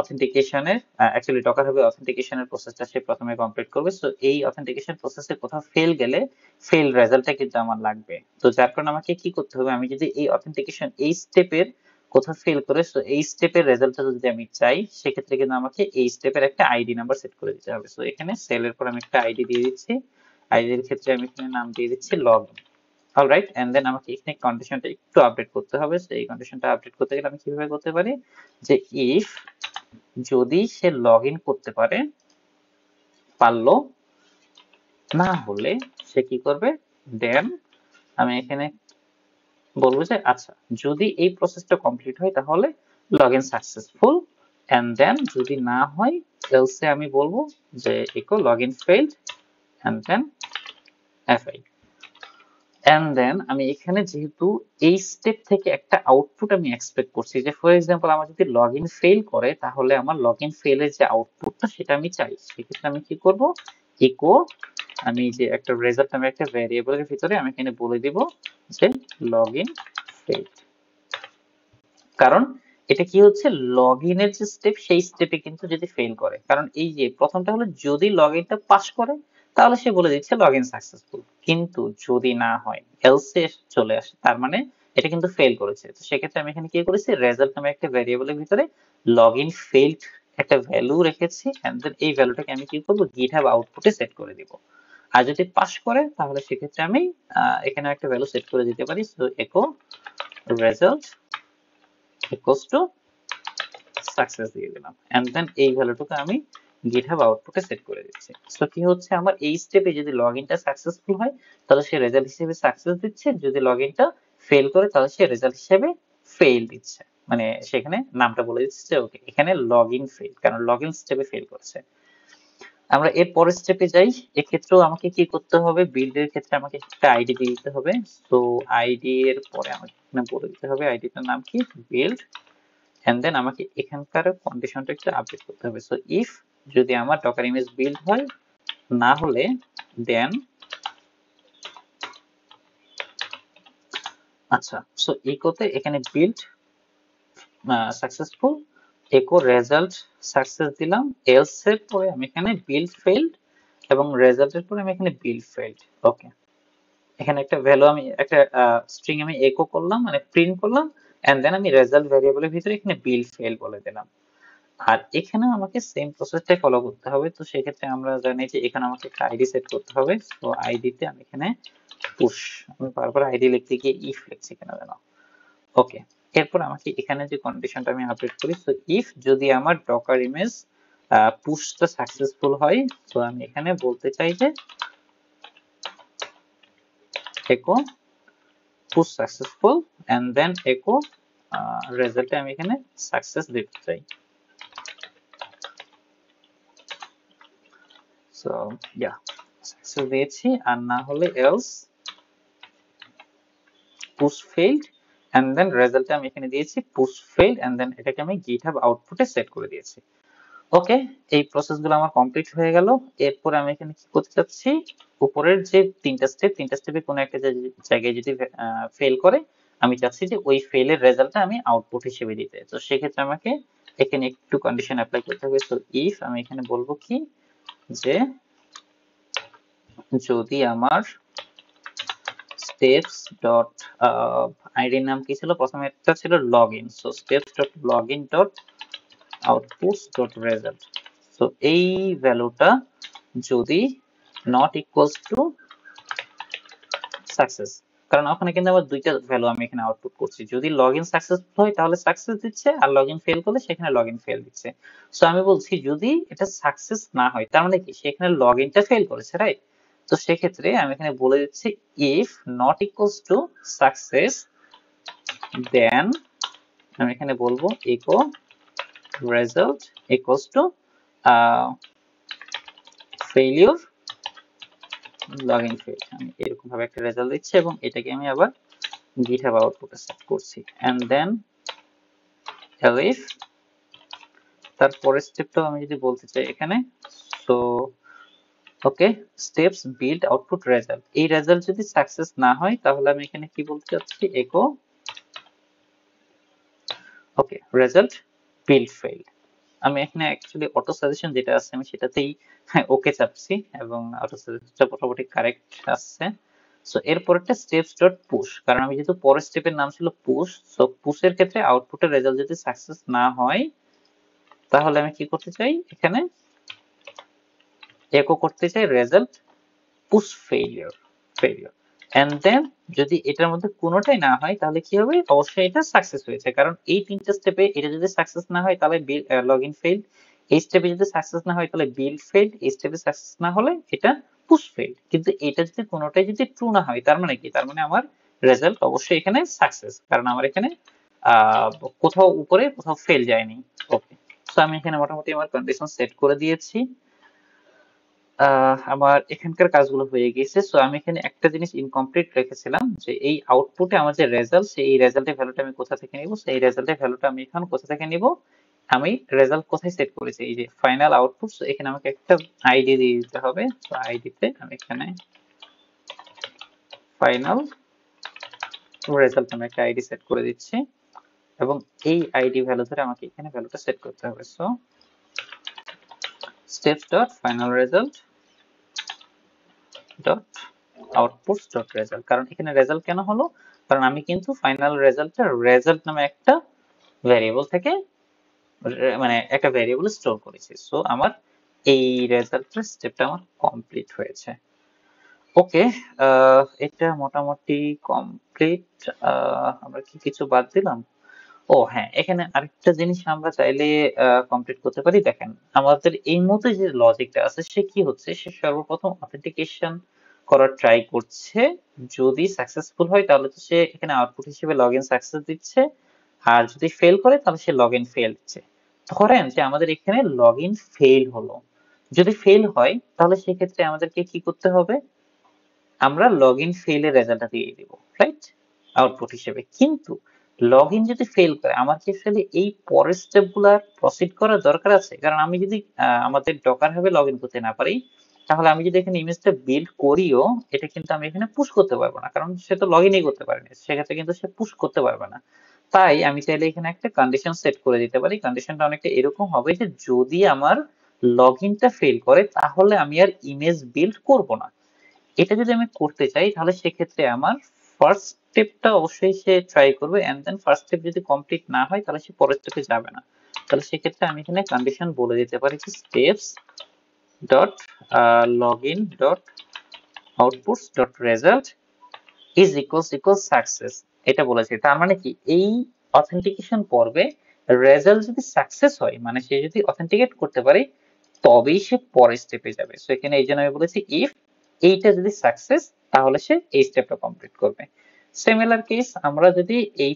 অথেন্টিকেশনের, অ্যাকচুয়ালি ডকার হবে অথেন্টিকেশনের প্রসেসটা সে প্রথমে কমপ্লিট করবে। সো এই অথেন্টিকেশন প্রসেসে কোথাও ফেল গেলে ফেল রেজাল্টটা কিন্তু আমার লাগবে। তো যার কারণে আমাকে কি করতে হবে, আমি যদি এই অথেন্টিকেশন এই স্টেপের কোথাও ফেল করে, সো এই স্টেপের রেজাল্টটা যদি আমি চাই, সেক্ষেত্রে কিন্তু আমাকে এই স্টেপের একটা আইডি নাম্বার সেট করে দিতে হবে। সো এখানে সেলের পর আমি একটা আইডি দিয়ে দিচ্ছি। আইডির ক্ষেত্রে আমি এখানে নাম দিয়ে দিচ্ছি লগইন। অলরাইট, এন্ড দেন আমাকে এখানে কন্ডিশনটা একটু আপডেট করতে হবে। সো এই কন্ডিশনটা আপডেট করতে গেলে আমি কিভাবে করতে পারি, যে ইফ যদি সে লগইন করতে পারলো, না হলে সে কি করবে, দেন আমি এখানে বলবো যে আচ্ছা যদি এই প্রসেসটা কমপ্লিট হয় তাহলে লগইন সাকসেসফুল, এন্ড দেন যদি না হয় এলসে আমি বলবো যে echo login failed, and then fi. And then আমি এখানে যেহেতু এই স্টেপ থেকে একটা আউটপুট আমি এক্সপেক্ট করছি, যে ফর এক্সাম্পল আমার যদি লগইন ফেল করে তাহলে আমার লগইন ফেলের যে আউটপুটটা সেটা আমি চাই, সেক্ষেত্রে আমি কি করব, ইকো আমি যে একটা রেজাল্ট নামে একটা ভ্যারিয়েবলের ভিতরে আমি এখানে বলে দিব যে লগইন ফেল। কারণ এটা কি হচ্ছে, লগইনের যে স্টেপ সেই স্টেপে কিন্তু যদি ফেল করে, কারণ এই যে প্রথমটা হলো যদি লগইনটা পাস করে তাহলে সে বলে দিচ্ছে লগইন সাকসেসফুল, কিন্তু যদি না হয় এলসে চলে আসে, তার মানে এটা কিন্তু ফেল করেছে। তো সেক্ষেত্রে আমি এখানে কি করেছি, রেজাল্ট নামে একটা ভ্যারিয়েবলের ভিতরে লগইন ফেইলড একটা ভ্যালু রেখেছি, এন্ড দেন এই ভ্যালুটাকে আমি কি করব, গিটহাব আউটপুটে সেট করে দিব। আর যদি পাস করে তাহলে সেক্ষেত্রে আমি এখানে একটা ভ্যালু সেট করে দিতে পারি। So echo result equals to success দিয়ে দিলাম, এন্ড দেন এই ভ্যালুটাকে আমি গিটহাব আউটপুটে সেট করে দিচ্ছি। সো কি হচ্ছে, আমার এই স্টেপে যদি লগইনটা সাকসেসফুল হয় তাহলে সে রেজাল্ট হিসেবে সাকসেস দিচ্ছে, যদি লগইনটা ফেল করে তাহলে সে রেজাল্ট হিসেবে ফেল দিচ্ছে, মানে সেখানে নামটা বলে দিচ্ছে যে ওকে এখানে লগইন ফেল, কারণ লগইন স্টেপে ফেল করেছে। আমরা এর পরের স্টেপে যাই। এক্ষেত্রেও আমাকে কি করতে হবে, বিল্ডের ক্ষেত্রে আমাকে একটা আইডি দিয়ে দিতে হবে। তো আইডি এর পরে আমাকে এখানে বলে দিতে হবে আইডিটার নাম কি, বিল্ড, এন্ড দেন আমাকে এখানকার কন্ডিশনটা একটু আপডেট করতে হবে। সো ইফ যদি আমার ডকার ইমেজ বিল্ড হয়, না হলে দেন আচ্ছা, সো ইকোতে এখানে build successful, echo result success দিলাম, এলস এর পরে আমি এখানে বিল্ড ফেইলড এবং রেজাল্টের পরে আমি এখানে বিল্ড ফেইলড। ওকে, এখানে একটা ভ্যালু আমি একটা স্ট্রিং আমি একো করলাম মানে প্রিন্ট করলাম, এন্ড দেন আমি রেজাল্ট ভ্যারিয়েবলের ভিতরে এখানে বিল ফেল বলে দিলাম। আর এখানে আমাকে সেম প্রসেসটাই ফলো করতে হবে। তো সেক্ষেত্রে আমরা জানি যে এখানে আমাকে একটা আইডি সেট করতে হবে। তো আইডিতে আমি এখানে পুশ, আমি বারবার আইডি লিখতে গিয়ে ইফ লিখছি কেন যেন। ওকে, এরপর আমাকে এখানে যে কন্ডিশনটা আমি আপডেট করি, সো ইফ যদি আমার ডকার ইমেজ পুশটা সাকসেসফুল হয়, তো আমি এখানে বলতে চাই যে echo push successful and then echo রেজাল্টে আমি এখানে সাকসেস দিতে চাই। সো ইয়া, সাকসেস দিয়েছি, আর না হলে else push failed and then রেজাল্টে আমি এখানে দিয়েছি পুশ ফেইল্ড এন্ড দেন এটাকে আমি গিটহাব আউটপুটে সেট করে দিয়েছি। ওকে, এই প্রসেসগুলো আমার কমপ্লিট হয়ে গেল। এরপর আমি এখানে কি করতে চাচ্ছি, উপরের যে তিনটা স্টেপে কোনো একটা জায়গায় যদি ফেল করে, আমি চাচ্ছি যে ওই ফেলের রেজাল্টটা আমি আউটপুট হিসেবে দিতে। তো সেক্ষেত্রে আমাকে এখানে একটু কন্ডিশন অ্যাপ্লাই করতে হবে। সো ইফ আমি এখানে বলবো কি, যে যদি আমার স্টেপস ডট আইডির নাম কি ছিল, প্রথমে একটা ছিল login, so steps dot login dot outputs dot result, so এই ভ্যালুটা যদি নট ইকুয়ালস টু সাকসেস, কারণ ওখানে কিন্তু আমার দুইটা ভ্যালু আমি এখানে আউটপুট করছি, যদি লগইন সাকসেসফুল হয় তাহলে সাকসেস দিচ্ছে, আর লগইন ফেল করলে সেখানে লগইন ফেল দিচ্ছে। সো আমি বলছি যদি এটা সাকসেস না হয় তার মানে কি সেখানে লগইনটা ফেল করেছে, রাইট? তো সেক্ষেত্রে আমি এখানে বলে দিচ্ছি if not equals to success then আমি এখানে বলবো echo result equals to failure login fail, আমি এরকম ভাবে একটা রেজাল্ট দিচ্ছি এবং এটাকে আমি আবার গিটহাব আউটপুটে সেট করছি। এন্ড দেন এলিফ, তারপরের স্টেপটাও আমি যদি বলতে চাই এখানে, so okay steps build output result, এই রেজাল্ট যদি সাকসেস না হয় তাহলে আমি এখানে কি বলতে চাচ্ছি, একো ওকে রেজাল্ট বিল্ড ফেইল্ড। আমি এখানে অ্যাকচুয়ালি অটো সাজেশন যেটা আছে আমি সেটাতেই ওকে চাপছি এবং অটো সাজেশনটা মোটামুটি কারেক্ট আসছে। সো এরপরটা স্টেপস ডট পুশ, কারণ আমি যেহেতু পরের স্টেপের নাম ছিল পুশ, সো পুশের ক্ষেত্রে আউটপুটের রেজাল্ট যদি সাকসেস না হয় তাহলে আমি কি করতে চাই, এখানে একো করতে চাই result push failure and then যদি এটার মধ্যে কোনোটাই না হয় তাহলে কি হবে, অবশ্যই এটা সাকসেস হয়েছে, কারণ এই তিনটা স্টেপে এটা যদি সাকসেস না হয় তাহলে লগইন ফেইল্ড, এই স্টেপে যদি সাকসেস না হয় তাহলে বিল্ড ফেইল্ড, এই স্টেপে সাকসেস না হলে এটা পুশ ফেইল্ড। কিন্তু এটা যদি কোনোটাই যদি ট্রু না হয় তার মানে কি, তার মানে আমার রেজাল্ট অবশ্যই এখানে সাকসেস, কারণ আমার এখানে কোথাও উপরে কোথাও ফেল যায়নি। ওকে, সো আমি এখানে মোটামুটি আমার কন্ডিশন সেট করে দিয়েছি। আমার এখানকার কাজগুলো হয়ে গেছে। সো আমি এখানে একটা জিনিস ইনকমপ্লিট রেখেছিলাম, যে এই আউটপুটে আমার যে রেজাল্ট, সেই রেজাল্টের ভ্যালুটা আমি কোথা থেকে নিব, সেই রেজাল্টের ভ্যালুটা আমি এখন কোথা থেকে নিব, আমি রেজাল্ট কোথায় সেট করেছি, এই যে ফাইনাল আউটপুট। সো এখানে আমাকে একটা আইডি দিয়ে দিতে হবে। তো আইডিতে আমি এখানে ফাইনাল রেজাল্ট আমি একটা আইডি সেট করে দিচ্ছি এবং এই আইডি ভ্যালু ধরে আমাকে এখানে ভ্যালুটা সেট করতে হবে। So steps dot final result dot outputs dot result, কারণ এখানে রেজাল্ট কেন হলো, কারণ আমি কিন্তু ফাইনাল রেজাল্টটা রেজাল্ট নামে একটা ভ্যারিয়েবল থেকে মানে একটা ভ্যারিয়েবল স্টোর করেছি। সো আমার এই রেজাল্টের স্টেপটা আমার কমপ্লিট হয়েছে। ওকে, এটা মোটামুটি কমপ্লিট। আমরা কি কিছু বাদ দিলাম? ও হ্যাঁ, এখানে আরেকটা জিনিস আমরা চাইলে কমপ্লিট করতে পারি। দেখেন আমাদের এই মুহূর্তে যে লজিকটা আছে সে কি হচ্ছে, সে সর্বপ্রথম অথেন্টিকেশন করার ট্রাই করছে, যদি সাকসেসফুল হয় তাহলে তো সে এখানে আউটপুট হিসেবে লগইন সাকসেস দিচ্ছে, আর যদি ফেল করে তাহলে সে লগইন ফেল দিচ্ছে। ধরেন যে আমাদের এখানে লগইন ফেল হলো, যদি ফেল হয় তাহলে সেক্ষেত্রে আমাদেরকে কি করতে হবে, আমরা লগইন ফেইলের রেজাল্টটা দিয়ে দিব, রাইট, আউটপুট হিসেবে। কিন্তু লগইন যদি ফেল করে আমার কি আসলে এই পরের স্টেপগুলো প্রসিড করার দরকার আছে? কারণ আমি যদি আমাদের ডকার ভাবে লগইন করতে না পারি, তাহলে আমি যদি এখানে ইমেজটা বিল্ড করিও এটা কিন্তু আমি এখানে পুশ করতে পারবো না, কারণ সে তো লগইনই করতে পারেনি, সেক্ষেত্রে কিন্তু সে পুশ করতে পারবে না। তাই আমি চাইলে এখানে একটা কন্ডিশন সেট করে দিতে পারি। কন্ডিশনটা অনেকটা এরকম হবে যে যদি আমার লগইনটা ফেল করে তাহলে আমি আর ইমেজ বিল্ড করব না, এটা যদি আমি করতে চাই তাহলে সেক্ষেত্রে আমার ফার্স্ট স্টেপটা অবশ্যই সে ট্রাই করবে, এন্ড দেন ফার্স্ট স্টেপ যদি কমপ্লিট না হয় তাহলে সে পরের স্টেপে যাবে না। তাহলে সেক্ষেত্রে আমি এখানে কন্ডিশন বলে দিতে পারি যে steps dot login dot outputs dot result is equals success, এটা বলেছি। তার মানে কি, এই অথেন্টিকেশন পর্বে রেজাল্ট যদি সাকসেস হয়, মানে সে যদি অথেন্টিকেট করতে পারে, তবেই সে পরের স্টেপে যাবে। সো এখানে এই জন্য আমি বলেছি ইফ এইটা যদি সাকসেস, তাহলে সে এই স্টেপটা কমপ্লিট করবে। সিমিলার কেস, আমরা যদি এই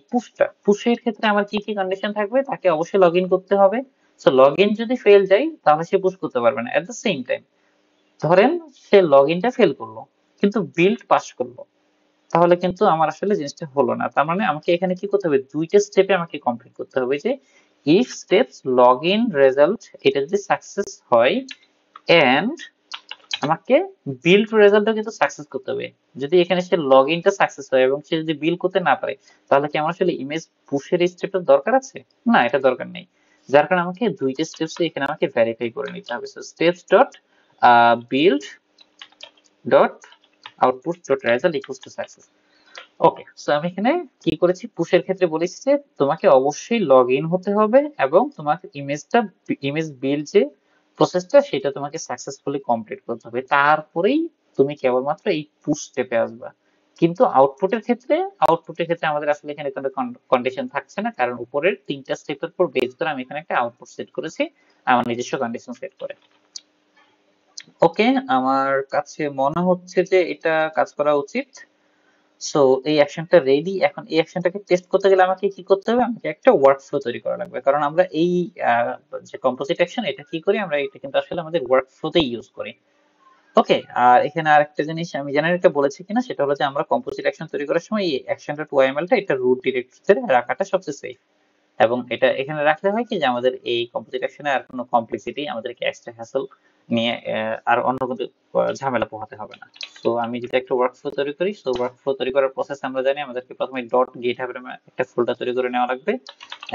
পুশের ক্ষেত্রে আমার কি কি কন্ডিশন থাকবে, তাকে অবশ্যই লগ ইন করতে হবে। সো লগ ইন যদি ফেল যায় তাহলে সে পুশ করতে পারবে না। এট দ্য সেম টাইম ধরেন সে লগ ইনটা ফেল করলো কিন্তু বিল্ড পাস করলো, তাহলে কিন্তু আমার আসলে জিনিসটা হলো না। তার মানে আমাকে এখানে কি করতে হবে, দুইটা স্টেপে আমাকে কমপ্লিট করতে হবে। যে if steps log in result এটা যদি সাকসেস হয়, এন্ড আমাকে বিল্ড রেজাল্টও কিন্তু সাকসেস করতে হবে। যদি এখানে সে লগ ইনটা সাকসেস হয় এবং সে যদি বিল করতে না পারে, তাহলে কি আমার আসলে ইমেজ পুশের স্টেপের দরকার আছে? না, এটা দরকার নেই। যার কারণে আমাকে দুইটা স্টেপস এখানে আমাকে ভেরিফাই করে নিতে হবে। So steps dot build dot output dot result equals to success. Okay, so আমি এখানে কি করেছি, পুশের ক্ষেত্রে বলেছি যে তোমাকে অবশ্যই লগ ইন হতে হবে এবং তোমাকে ইমেজ বিল্ড যে প্রসেসটা সেটা তোমাকে সাকসেসফুলি কমপ্লিট করতে হবে, তারপরেই তুমি কেবলমাত্র এই পুশ স্টেপে আসবা। কিন্তু আউটপুটের ক্ষেত্রে আমাদের আসলে এখানে কোনো কন্ডিশন থাকছে না, কারণ উপরের তিনটা স্টেপের উপর বেস করে আমি এখানে একটা আউটপুট সেট করেছি আমার নিজস্ব কন্ডিশন সেট করে। ওকে, আমার কাছে মনে হচ্ছে যে এটা কাজ করা উচিত। সো এই অ্যাকশনটা রেডি। এখন এই অ্যাকশনটাকে টেস্ট করতে গেলে আমাকে কি করতে হবে, আমাকে একটা ওয়ার্কফ্লো তৈরি করা লাগবে। কারণ আমরা এই যে কম্পোজিট অ্যাকশন এটা কি করি, আমরা এটা কিন্তু আসলে আমাদের ওয়ার্কফ্লোতে ইউজ করি। ওকে, আর এখানে আরেকটা জিনিস আমি জানি না এটা বলেছি কিনা, সেটা হলো যে আমরা কম্পোজিট অ্যাকশন তৈরি করার সময় এই অ্যাকশন.yml টা এটা রুট ডিরেক্টরিতে রাখাটা সবচেয়ে সেফ। এবং এটা এখানে রাখলে হয় কি, যে আমাদের এই কম্পোজিট অ্যাকশনে আর কোনো কমপ্লেক্সিটি, আমাদেরকে এক্সট্রা হ্যাসল নিয়ে আর অন্য কোনো ঝামেলা পোহাতে হবে না। তো আমি যদি একটা ওয়ার্কফ্লো তৈরি করি, সো ওয়ার্কফ্লো তৈরি করার প্রসেস আমরা জানি, আমাদেরকে প্রথমে ডট গিটহাব এর একটা ফোল্ডার তৈরি করে নেওয়া লাগবে,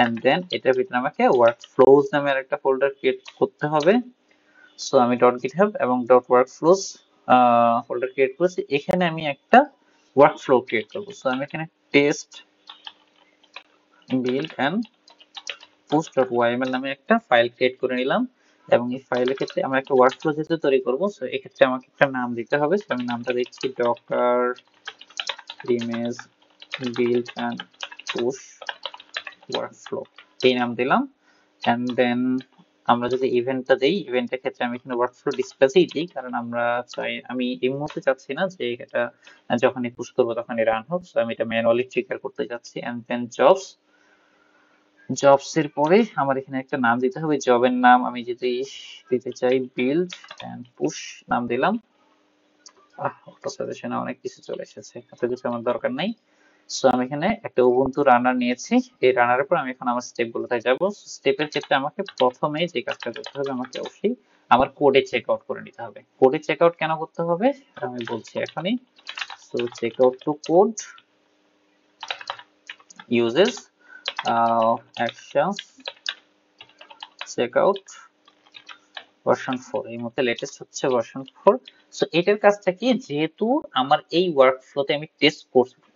এন্ড দেন এটার ভিতরে আমাকে ওয়ার্কফ্লোজ নামের একটা ফোল্ডার ক্রিয়েট করতে হবে। সো আমি ডট গিটহাব এবং ডট ওয়ার্কফ্লোজ ফোল্ডার ক্রিয়েট করেছি, এখানে আমি একটা ওয়ার্কফ্লো ক্রিয়েট করব। সো আমি এখানে টেস্ট বিল্ড এন্ড push.yml নামে একটা ফাইল ক্রিয়েট করে নিলাম, এবং এই ফাইলের ক্ষেত্রে আমরা একটা ওয়ার্কফ্লো যেহেতু তৈরি করব, সো এক্ষেত্রে আমাকে একটা নাম দিতে হবে। সো আমি নামটা দিচ্ছি docker image build and push workflow, এই নাম দিলাম। এন্ড দেন আমরা যদি ইভেন্টটা দেই, ইভেন্টের ক্ষেত্রে আমি এখানে ওয়ার্কফ্লো ডিসপ্লেই দিই, কারণ আমি এই মুহূর্তে চাচ্ছি না যে এটা যখনই পুশ করবো তখনই রান হোক। সো আমি এটা ম্যানুয়ালি ট্রিগার করতে যাচ্ছি। এন্ড দেন জবস এর পরে আমার এখানে একটা নাম দিতে হবে। জবের নাম আমি যদি দিতে চাই বিল্ড এন্ড পুশ নাম দিলাম। অটো সাজেশনে অনেক কিছু চলে এসেছে, এত কিছু আমার দরকার নাই। সো আমি এখানে একটা উবুন্টু রানার নিয়েছি, এই রানারের পর আমি এখন আমার স্টেপ গুলোতে যাব। স্টেপের ক্ষেত্রে আমাকে প্রথমে যে কাজটা করতে হবে, আমাকে অবশ্যই আমার কোডে চেক আউট করে নিতে হবে। কোডে চেক আউট কেন করতে হবে আমি বলছি এখনই। So check out to code uses actions check out version 4, এই মুহূর্তে লেটেস্ট হচ্ছে ভার্সন 4। সো এটার কাজটা কি, যেহেতু আমার এই ওয়ার্কফ্লোতে আমি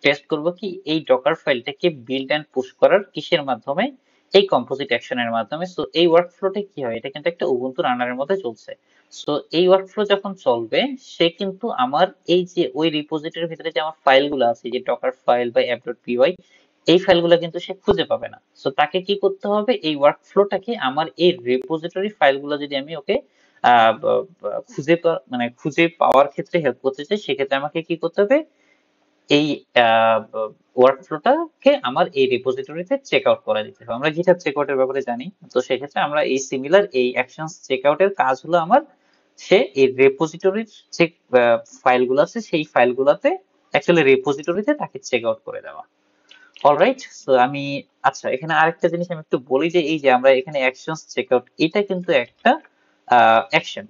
টেস্ট করব কি এই ডকার ফাইলটাকে বিল্ড এন্ড পুশ করার কিসের মাধ্যমে, এই কম্পোজিট অ্যাকশনের মাধ্যমে। সো এই ওয়ার্কফ্লোটা কি হয়, এটা কিন্তু একটা উবুন্টু রানারের মধ্যে চলছে। সো এই ওয়ার্কফ্লো যখন চলবে, সে কিন্তু আমার এই যে ওই রিপোজিটরির ভিতরে যে আমার ফাইলগুলো আছে, যে ডকার ফাইল বা app.py, এই ফাইলগুলো কিন্তু সে খুঁজে পাবে না। সো তাকে কি করতে হবে, এই ওয়ার্কফ্লোটাকে আমার এই রিপোজিটরি ফাইলগুলো যদি আমি ওকে মানে খুঁজে পাওয়ার ক্ষেত্রে হেল্প করতে চাই, সেক্ষেত্রে আমাকে কি করতে হবে, এই ওয়ার্কফ্লোটাকে আমার এই রিপোজিটরিতে চেক আউট করে দিতে হবে। আমরা গিটহাব চেক আউটের ব্যাপারে জানি, তো সেক্ষেত্রে আমরা এই সিমিলার এই অ্যাকশনস চেক আউটের কাজ হলো আমার সে এই রিপোজিটরির যে ফাইলগুলো আছে সেই ফাইলগুলোতে অ্যাকচুয়ালি রিপোজিটরিতে তাকে চেক আউট করে দেওয়া। অলরাইট, সো আমি আচ্ছা এখানে আরেকটা জিনিস আমি একটু বলি, যে এই যে আমরা এখানে অ্যাকশনস চেক আউট, এটা কিন্তু একটা অ্যাকশন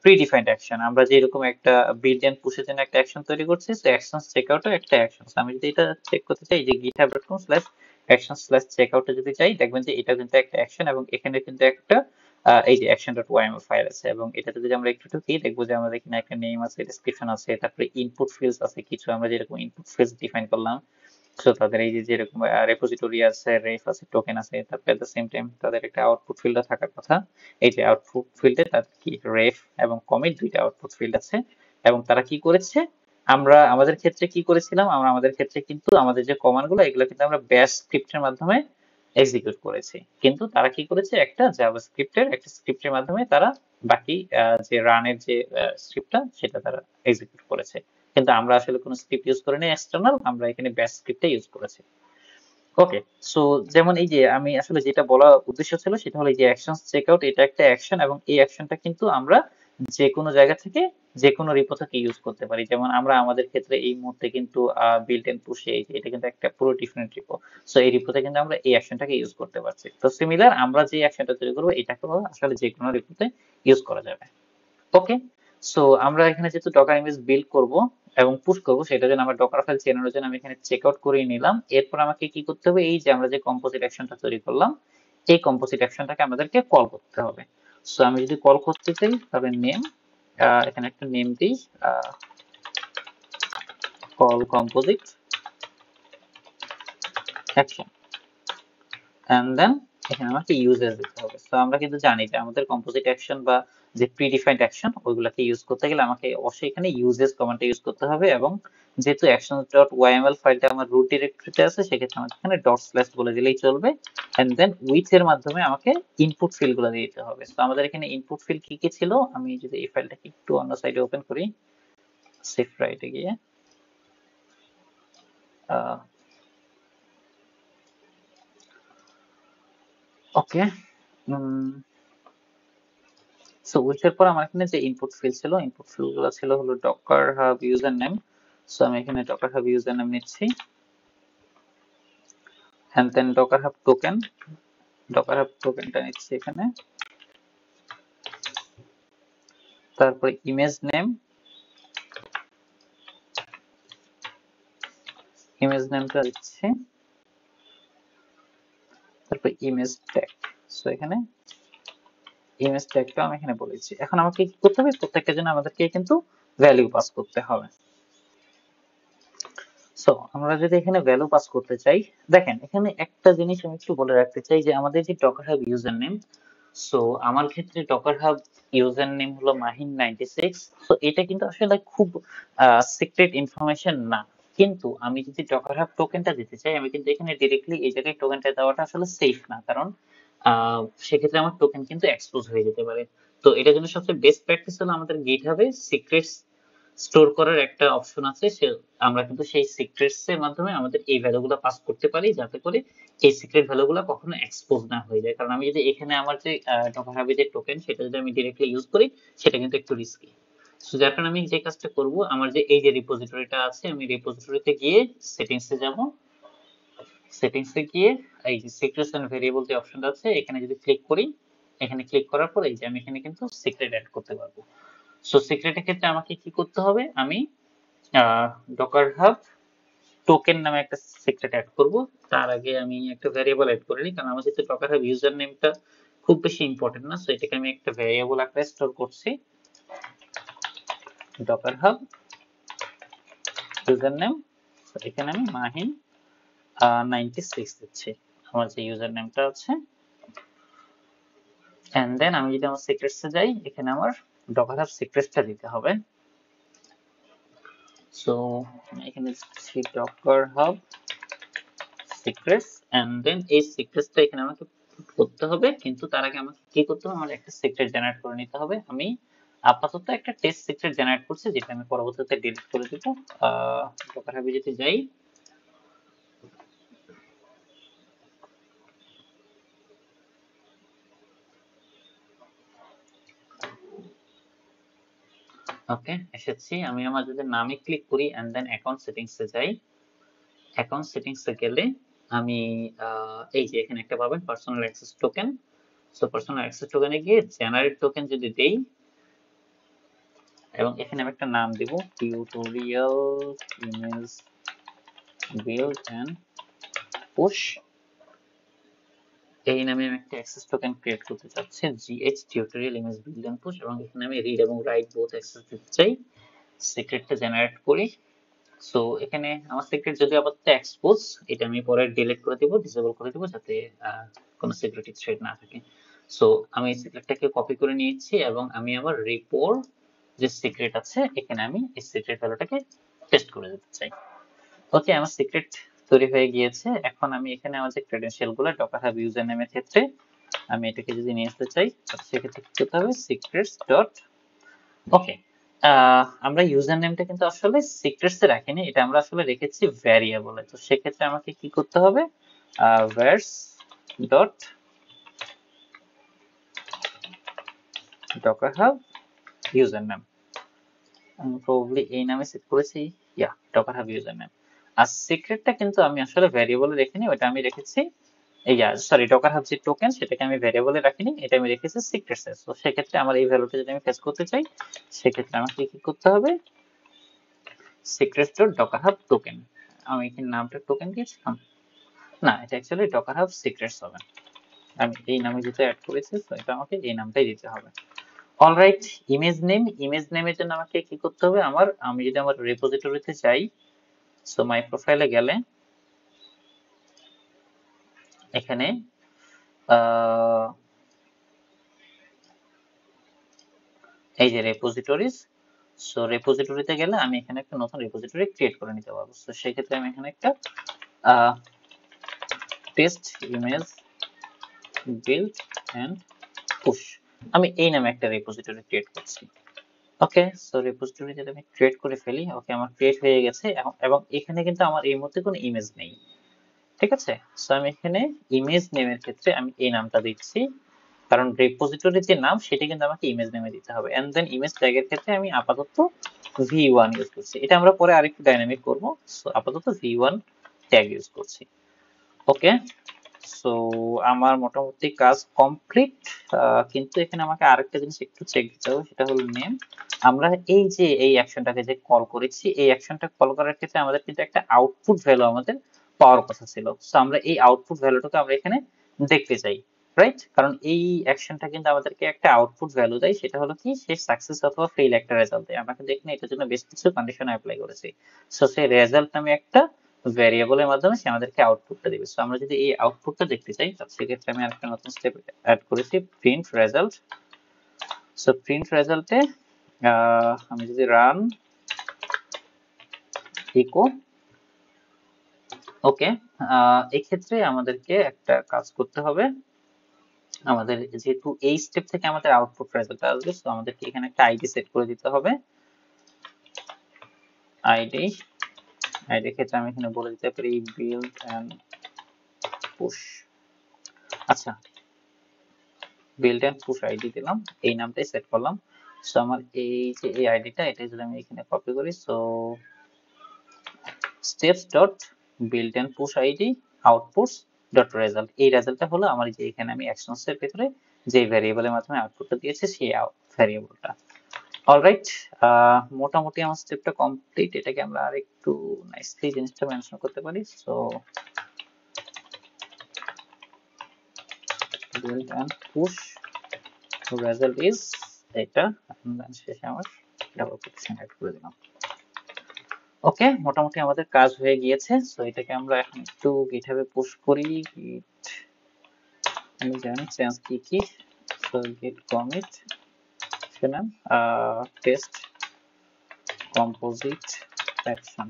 প্রিডিফাইন্ড অ্যাকশন। আমরা যেরকম একটা বিল্ড এন্ড পুশের জন্য একটা অ্যাকশন তৈরি করছি, তো অ্যাকশনস চেক আউটও একটা অ্যাকশন। আমি যদি এটা চেক করতে চাই, যে github.com/action/checkout যদি চাই, দেখবেন যে এটা কিন্তু একটা অ্যাকশন, এবং এখানে কিন্তু একটা এই যে action.yml ফাইল আছে, এবং এটাতে যদি আমরা একটু ঢুকি দেখবো যে আমাদের এখানে একটা নেম আছে, ডেসক্রিপশন আছে, তারপরে ইনপুট ফিল্ডস আছে কিছু, আমরা যেরকম ইনপুট ফিল্ডস ডিফাইন করলাম। সো তাদের এই যে যেরকম রেপোজিটরি আছে, রেফ আছে, টোকেন আছে, তারপরে এট দ্য সেম টাইম তাদের একটা আউটপুট ফিল্ড থাকার কথা। এই যে আউটপুট ফিল্ডে তাদের কি রেফ এবং কমিট দুইটা আউটপুট ফিল্ড আছে। এবং তারা কি করেছে, আমরা আমাদের ক্ষেত্রে কি করেছিলাম, আমরা আমাদের ক্ষেত্রে কিন্তু আমাদের যে কমান্ড গুলো এগুলো কিন্তু আমরা ব্যাশ স্ক্রিপ্টের মাধ্যমে এক্সিকিউট করেছি, কিন্তু তারা কি করেছে একটা জাভাস্ক্রিপ্টের একটা স্ক্রিপ্টের মাধ্যমে তারা বাকি যে রানের যে স্ক্রিপ্টটা সেটা তারা এক্সিকিউট করেছে। কিন্তু আমরা আসলে কোনো স্ক্রিপ্ট ইউজ করিনি এক্সটার্নাল, আমরা এখানে ব্যাশ স্ক্রিপ্টটা ইউজ করেছি। ওকে, সো যেমন এই যে আমি আসলে যেটা বলা উদ্দেশ্য ছিল সেটা হলো এই যে অ্যাকশনস চেকআউট, এটা একটা অ্যাকশন, এবং এই অ্যাকশনটা কিন্তু আমরা যে কোনো জায়গা থেকে যে কোনো রিপো থেকে ইউজ করতে পারি। যেমন আমরা আমাদের ক্ষেত্রে এই মুহূর্তে কিন্তু বিল্ট এন্ড পুশে এটা কিন্তু একটা পুরো ডিফারেন্ট রিপো। সো এই রিপোতে কিন্তু আমরা এই অ্যাকশনটাকে ইউজ করতে পারছি। তো সিমিলার আমরা যে অ্যাকশনটা তৈরি করবো এটাকেও আসলে যে কোনো রিপোতে ইউজ করা যাবে। ওকে, সো আমরা এখানে যেহেতু ডকার ইমেজ বিল্ড করব এবং পুশ করব, সেটার জন্য আমরা ডকার ফাইল চেনানোর জন্য আমি এখানে চেক আউট করে নিলাম। এরপর আমাকে কি করতে হবে, এই যে আমরা যে কম্পোজিট অ্যাকশনটা তৈরি করলাম এই কম্পোজিট অ্যাকশনটাকে আমাদেরকে কল করতে হবে। সো আমি যদি কল করতে চাই তবে নেম, এখানে একটা নেম দিই, call composite action, and then এখানে আমাকে ইউজেস দিতে হবে। তো আমরা কিন্তু জানি যে আমাদের কম্পোজিট অ্যাকশন বা যে প্রিডিফাইন্ড অ্যাকশন ওইগুলোকে ইউজ করতে গেলে আমাকে অবশ্যই এখানে ইউজেস কমান্ডটা ইউজ করতে হবে, এবং যেহেতু actions.yml ফাইলটা আমার রুট ডিরেক্টরিতে আছে সেক্ষেত্রে আমাকে এখানে ডট স্ল্যাশ বলে দিলেই চলবে, এন্ড দেন উইথ এর মাধ্যমে আমাকে ইনপুট ফিল্ড গুলো দিয়ে দিতে হবে। তো আমাদের এখানে ইনপুট ফিল্ড কি কি ছিল, আমি যদি এই ফাইলটাকে একটু অন্য সাইডে ওপেন করি, সেফ রাইটে গিয়ে ওকে, সো উইথের পর আমার এখানে যে ইনপুট ফিল্ড ছিল, ইনপুট ফিল্ড গুলো ছিল হলো Docker hub user name. So আমি এখানে ডকার হাব ইউজার নেম নিচ্ছি, and then Docker hub token, Docker hub টোকেনটা নিচ্ছি এখানে, তারপরে ইমেজ নেম, ইমেজ নেমটা দিচ্ছি, তারপর ইমেজ ট্যাগ। সো এখানে ইমেজ ট্যাগটা আমি এখানে বলেছি। এখন আমাকে কি করতে হবে, প্রত্যেকটা জন্য আমাদেরকে কিন্তু ভ্যালু পাস করতে হবে। সো আমরা যদি এখানে ভ্যালু পাস করতে চাই, দেখেন এখানে একটা জিনিস আমি একটু বলে রাখতে চাই যে আমাদের যে Docker hub user name, so আমার ক্ষেত্রে ডকার হাব ইউজার নেম হলো মাহিন 96। সো এটা কিন্তু আসলে খুব সিক্রেট ইনফরমেশন না, কিন্তু আমি যদি ডকার হাব টোকেনটা দিতে চাই আমি কিন্তু এখানে ডিরেক্টলি এই জায়গায় টোকেনটা দেওয়াটা আসলে সেফ না, কারণ সেক্ষেত্রে আমার টোকেন কিন্তু এক্সপোজ হয়ে যেতে পারে। তো এটার জন্য সবচেয়ে বেস্ট প্র্যাকটিস হলো আমাদের গিটহাবে সিক্রেটস স্টোর করার একটা অপশন আছে, আমরা কিন্তু সেই সিক্রেটস এর মাধ্যমে আমাদের এই ভ্যালুগুলো পাস করতে পারি, যাতে করে এই সিক্রেট ভ্যালুগুলো কখনো এক্সপোজ না হয়ে যায়। কারণ আমি যদি এখানে আমার যে ডকার হাবে যে টোকেন সেটা যদি আমি ডিরেক্টলি ইউজ করি সেটা কিন্তু একটু রিস্কি। সো যার কারণে আমি যে কাজটা করব, আমার যে এই যে রিপোজিটরিটা আছে আমি রিপোজিটরিতে গিয়ে সেটিংস এ যাব, সেটিংস এ গিয়ে এই যে সিক্রেটস এন্ড ভেরিয়েবল যে অপশনটা আছে এখানে যদি ক্লিক করি, এখানে ক্লিক করার পর এই যে আমি এখানে কিন্তু সিক্রেট অ্যাড করতে পারবো। সো সিক্রেটের ক্ষেত্রে আমাকে কি করতে হবে, আমি ডকার হাব টোকেন নামে একটা সিক্রেট অ্যাড করব। তার আগে আমি একটা ভ্যারিয়েবল অ্যাড করে নিই, কারণ আমার যেহেতু ডকার হাব ইউজার নেমটা খুব বেশি ইম্পর্টেন্ট না, সো এটাকে আমি একটা ভ্যারিয়েবল আকারে স্টোর করছি। ডকার হাব ইউজার নেম, এখানে আমি মাহিন 96 দিচ্ছি আমার যে ইউজার নেমটা আছে, এন্ড দেন আমি যদি আমার সিক্রেটস এ যাই এখানে আমার ডকার হাব সিক্রেটসটা দিতে হবে। সো এখানে দিচ্ছি Docker hub secrets, and then এই সিক্রেটসটা এখানে আমাকে করতে হবে, কিন্তু তার আগে আমাকে কি করতে হবে, আমার একটা সিক্রেট জেনারেট করে নিতে হবে। আমি আপাতত একটা টেস্ট সিক্রেট জেনারেট করছি যেটা আমি পরবর্তীতে ডিলিট করে দিব। ডকার হাবে যদি যাই, ওকে এসেছি, আমি আমার যদি নামে ক্লিক করি এন্ড দেন অ্যাকাউন্ট সেটিংস এ যাই, অ্যাকাউন্ট সেটিংস এ গেলে আমি এই যে এখানে একটা পাবেন personal access token. So personal access টোকেনে গিয়ে জেনারেট টোকেন যদি দেই এবং এখানে আমি একটা নাম দেব tutorial image build and push, এই নামে আমি একটা অ্যাক্সেস টোকেন ক্রিয়েট করতে চাচ্ছি, gh tutorial image build and push, এবং এখানে আমি রিড এবং রাইট বোথ অ্যাক্সেস দিতে চাই। সিক্রেটটা জেনারেট করি। সো এখানে আমার সিক্রেট যদি আপাতত এক্সপোজ, এটা আমি পরে ডিলিট করে দিব, ডিসেবল করে দিব, যাতে কোনো সিকিউরিটি থ্রেট না থাকে। সো আমি এই সিক্রেটটাকে কপি করে নিয়েছি এবং আমি আমার রিপোর যে সিক্রেট আছে এখানে আমি এই সিক্রেট ভ্যালুটাকে টেস্ট করে দিতে চাই। ওকে, আমার সিক্রেট তৈরি হয়ে গিয়েছে। এখন আমি এখানে আমার যে ক্রেডেনশিয়াল গুলো ডকার হাব ইউজার নেমের ক্ষেত্রে আমি এটাকে যদি নিয়ে আসতে চাই, সেক্ষেত্রে কি করতে হবে, সিক্রেটস ডট, ওকে, আমরা ইউজার নেমটা কিন্তু আসলে সিক্রেটস এ রাখিনি, এটা আমরা আসলে রেখেছি ভ্যারিয়েবলে। তো সেক্ষেত্রে আমাকে কি করতে হবে, verse dot Docker hub user name, আমি প্রবাবলি এই নামে সেট করেছি, ইয়া, ডকার হাব ইউজার নেম। আর সিক্রেটটা কিন্তু আমি আসলে ভ্যারিয়েবলে রেখিনি, ওটা আমি রেখেছি, ইয়া সরি, ডকার হাব যে টোকেন সেটাকে আমি ভ্যারিয়েবলে রাখিনি, এটা আমি রেখেছি সিক্রেটস এ। তো সেক্ষেত্রে আমার এই ভ্যালুটা যদি আমি ফেচ করতে চাই, সেক্ষেত্রে আমাকে কি করতে হবে, secrets dot Docker hub token, আমি এখানে নামটা টোকেন দিয়েছিলাম, না এটা অ্যাকচুয়ালি ডকার হাব সিক্রেটস হবে, আমি এই নামে যেটা অ্যাড করেছি, তো এটা আমাকে এই নামটাই দিতে হবে। অলরাইট, ইমেজ নেম, ইমেজ নেমের জন্য আমাকে কি করতে হবে, আমি যদি আমার রিপোজিটরিতে যাই, সো মাই প্রোফাইলে গেলে এখানে এই যে রেপোজিটরিজ, সো রেপোজিটরিতে গেলে আমি এখানে একটা নতুন রেপোজিটরি ক্রিয়েট করে নিতে পারবো। তো সেই ক্ষেত্রে আমি এখানে একটা test image build and push, আমি এই নামে একটা রেপোজিটরি ক্রিয়েট করছি। ওকে, সো রেপোজিটরি যদি আমি ক্রিয়েট করে ফেলি, ওকে আমার ক্রিয়েট হয়ে গেছে, এবং এখানে কিন্তু আমার এই মুহূর্তে কোনো ইমেজ নেই, ঠিক আছে। সো আমি এখানে ইমেজ নেমের ক্ষেত্রে আমি এই নামটা দিচ্ছি, কারণ রেপোজিটরির যে নাম সেটা কিন্তু আমাকে ইমেজ নেমে দিতে হবে। এন্ড দেন ইমেজ ট্যাগের ক্ষেত্রে আমি আপাতত v1 ইউজ করছি, এটা আমরা পরে আরেকটু ডাইনামিক করব। সো আপাতত v1 ট্যাগ ইউজ করছি। ওকে, সো আমার মোটামুটি কাজ কমপ্লিট, কিন্তু এখানে আমাকে আরেকটা জিনিস একটু চেক দিতে হবে, সেটা হলো নেম। আমরা এই যে এই অ্যাকশনটাকে যে কল করেছি, এই অ্যাকশনটা কল করার ক্ষেত্রে আমাদের কিন্তু একটা আউটপুট ভ্যালু আমাদের পাওয়ার কথা ছিল। সো আমরা এই আউটপুট ভ্যালুটাকে আমরা এখানে দেখতে চাই, রাইট? কারণ এই অ্যাকশনটা কিন্তু আমাদেরকে একটা আউটপুট ভ্যালু দেয়, সেটা হলো কি, সে সাকসেস অথবা ফেইল একটা রেজাল্ট দেয়। আমরা কিন্তু এখানে এটার জন্য বেশ কিছু কন্ডিশন অ্যাপ্লাই করেছি। সো সেই রেজাল্ট নামে একটা ভ্যারিয়েবলের মাধ্যমে সে আমাদেরকে আউটপুটটা দিবে। সো আমরা যদি এই আউটপুটটা দেখতে চাই, তাহলে সেক্ষেত্রে আমি আরেকটা নতুন স্টেপ অ্যাড করেছি, প্রিন্ট রেজাল্ট। সো প্রিন্ট রেজাল্টে আমি যদি রান ইকো, ওকে, এক্ষেত্রে আমাদেরকে একটা কাজ করতে হবে, আমাদের যেহেতু এই স্টেপ থেকে আমাদের আউটপুট রেজাল্ট আসবে, সো আমাদেরকে এখানে একটা আইডি সেট করে দিতে হবে। আইডি ক্ষেত্রে আমি এখানে বলে দিতে পারি বিল্ড এন্ড পুশ। আচ্ছা, বিল্ড এন্ড পুশ আইডি দিলাম, এই নামটাই সেট করলাম। সো আমার এই যে এই আইডিটা, এটা যদি আমি এখানে কপি করি, so steps dot build and push ID outputs dot result, এই রেজাল্টটা হলো আমার যে এখানে আমি অ্যাকশনস এর ভিতরে যে ভ্যারিয়েবলের মাধ্যমে আউটপুটটা দিয়েছি সেই ভ্যারিয়েবলটা। অলরাইট, মোটামুটি আমার স্টেপটা কমপ্লিট, এটাকে আমরা আরেকটু নাইসলি জিনিসটা মেনশন করতে পারি। So build and push result is এটা, শেষে আমার ডাবল কোটেশন অ্যাড করে দিলাম। ওকে, মোটামুটি আমাদের কাজ হয়ে গিয়েছে। সো এটাকে আমরা এখন একটু গিটহাবে পুশ করি। গিট, আমি জানি চেঞ্জ কি, সো গিট কমিট শুনাম টেস্ট কম্পোজিট অ্যাকশন,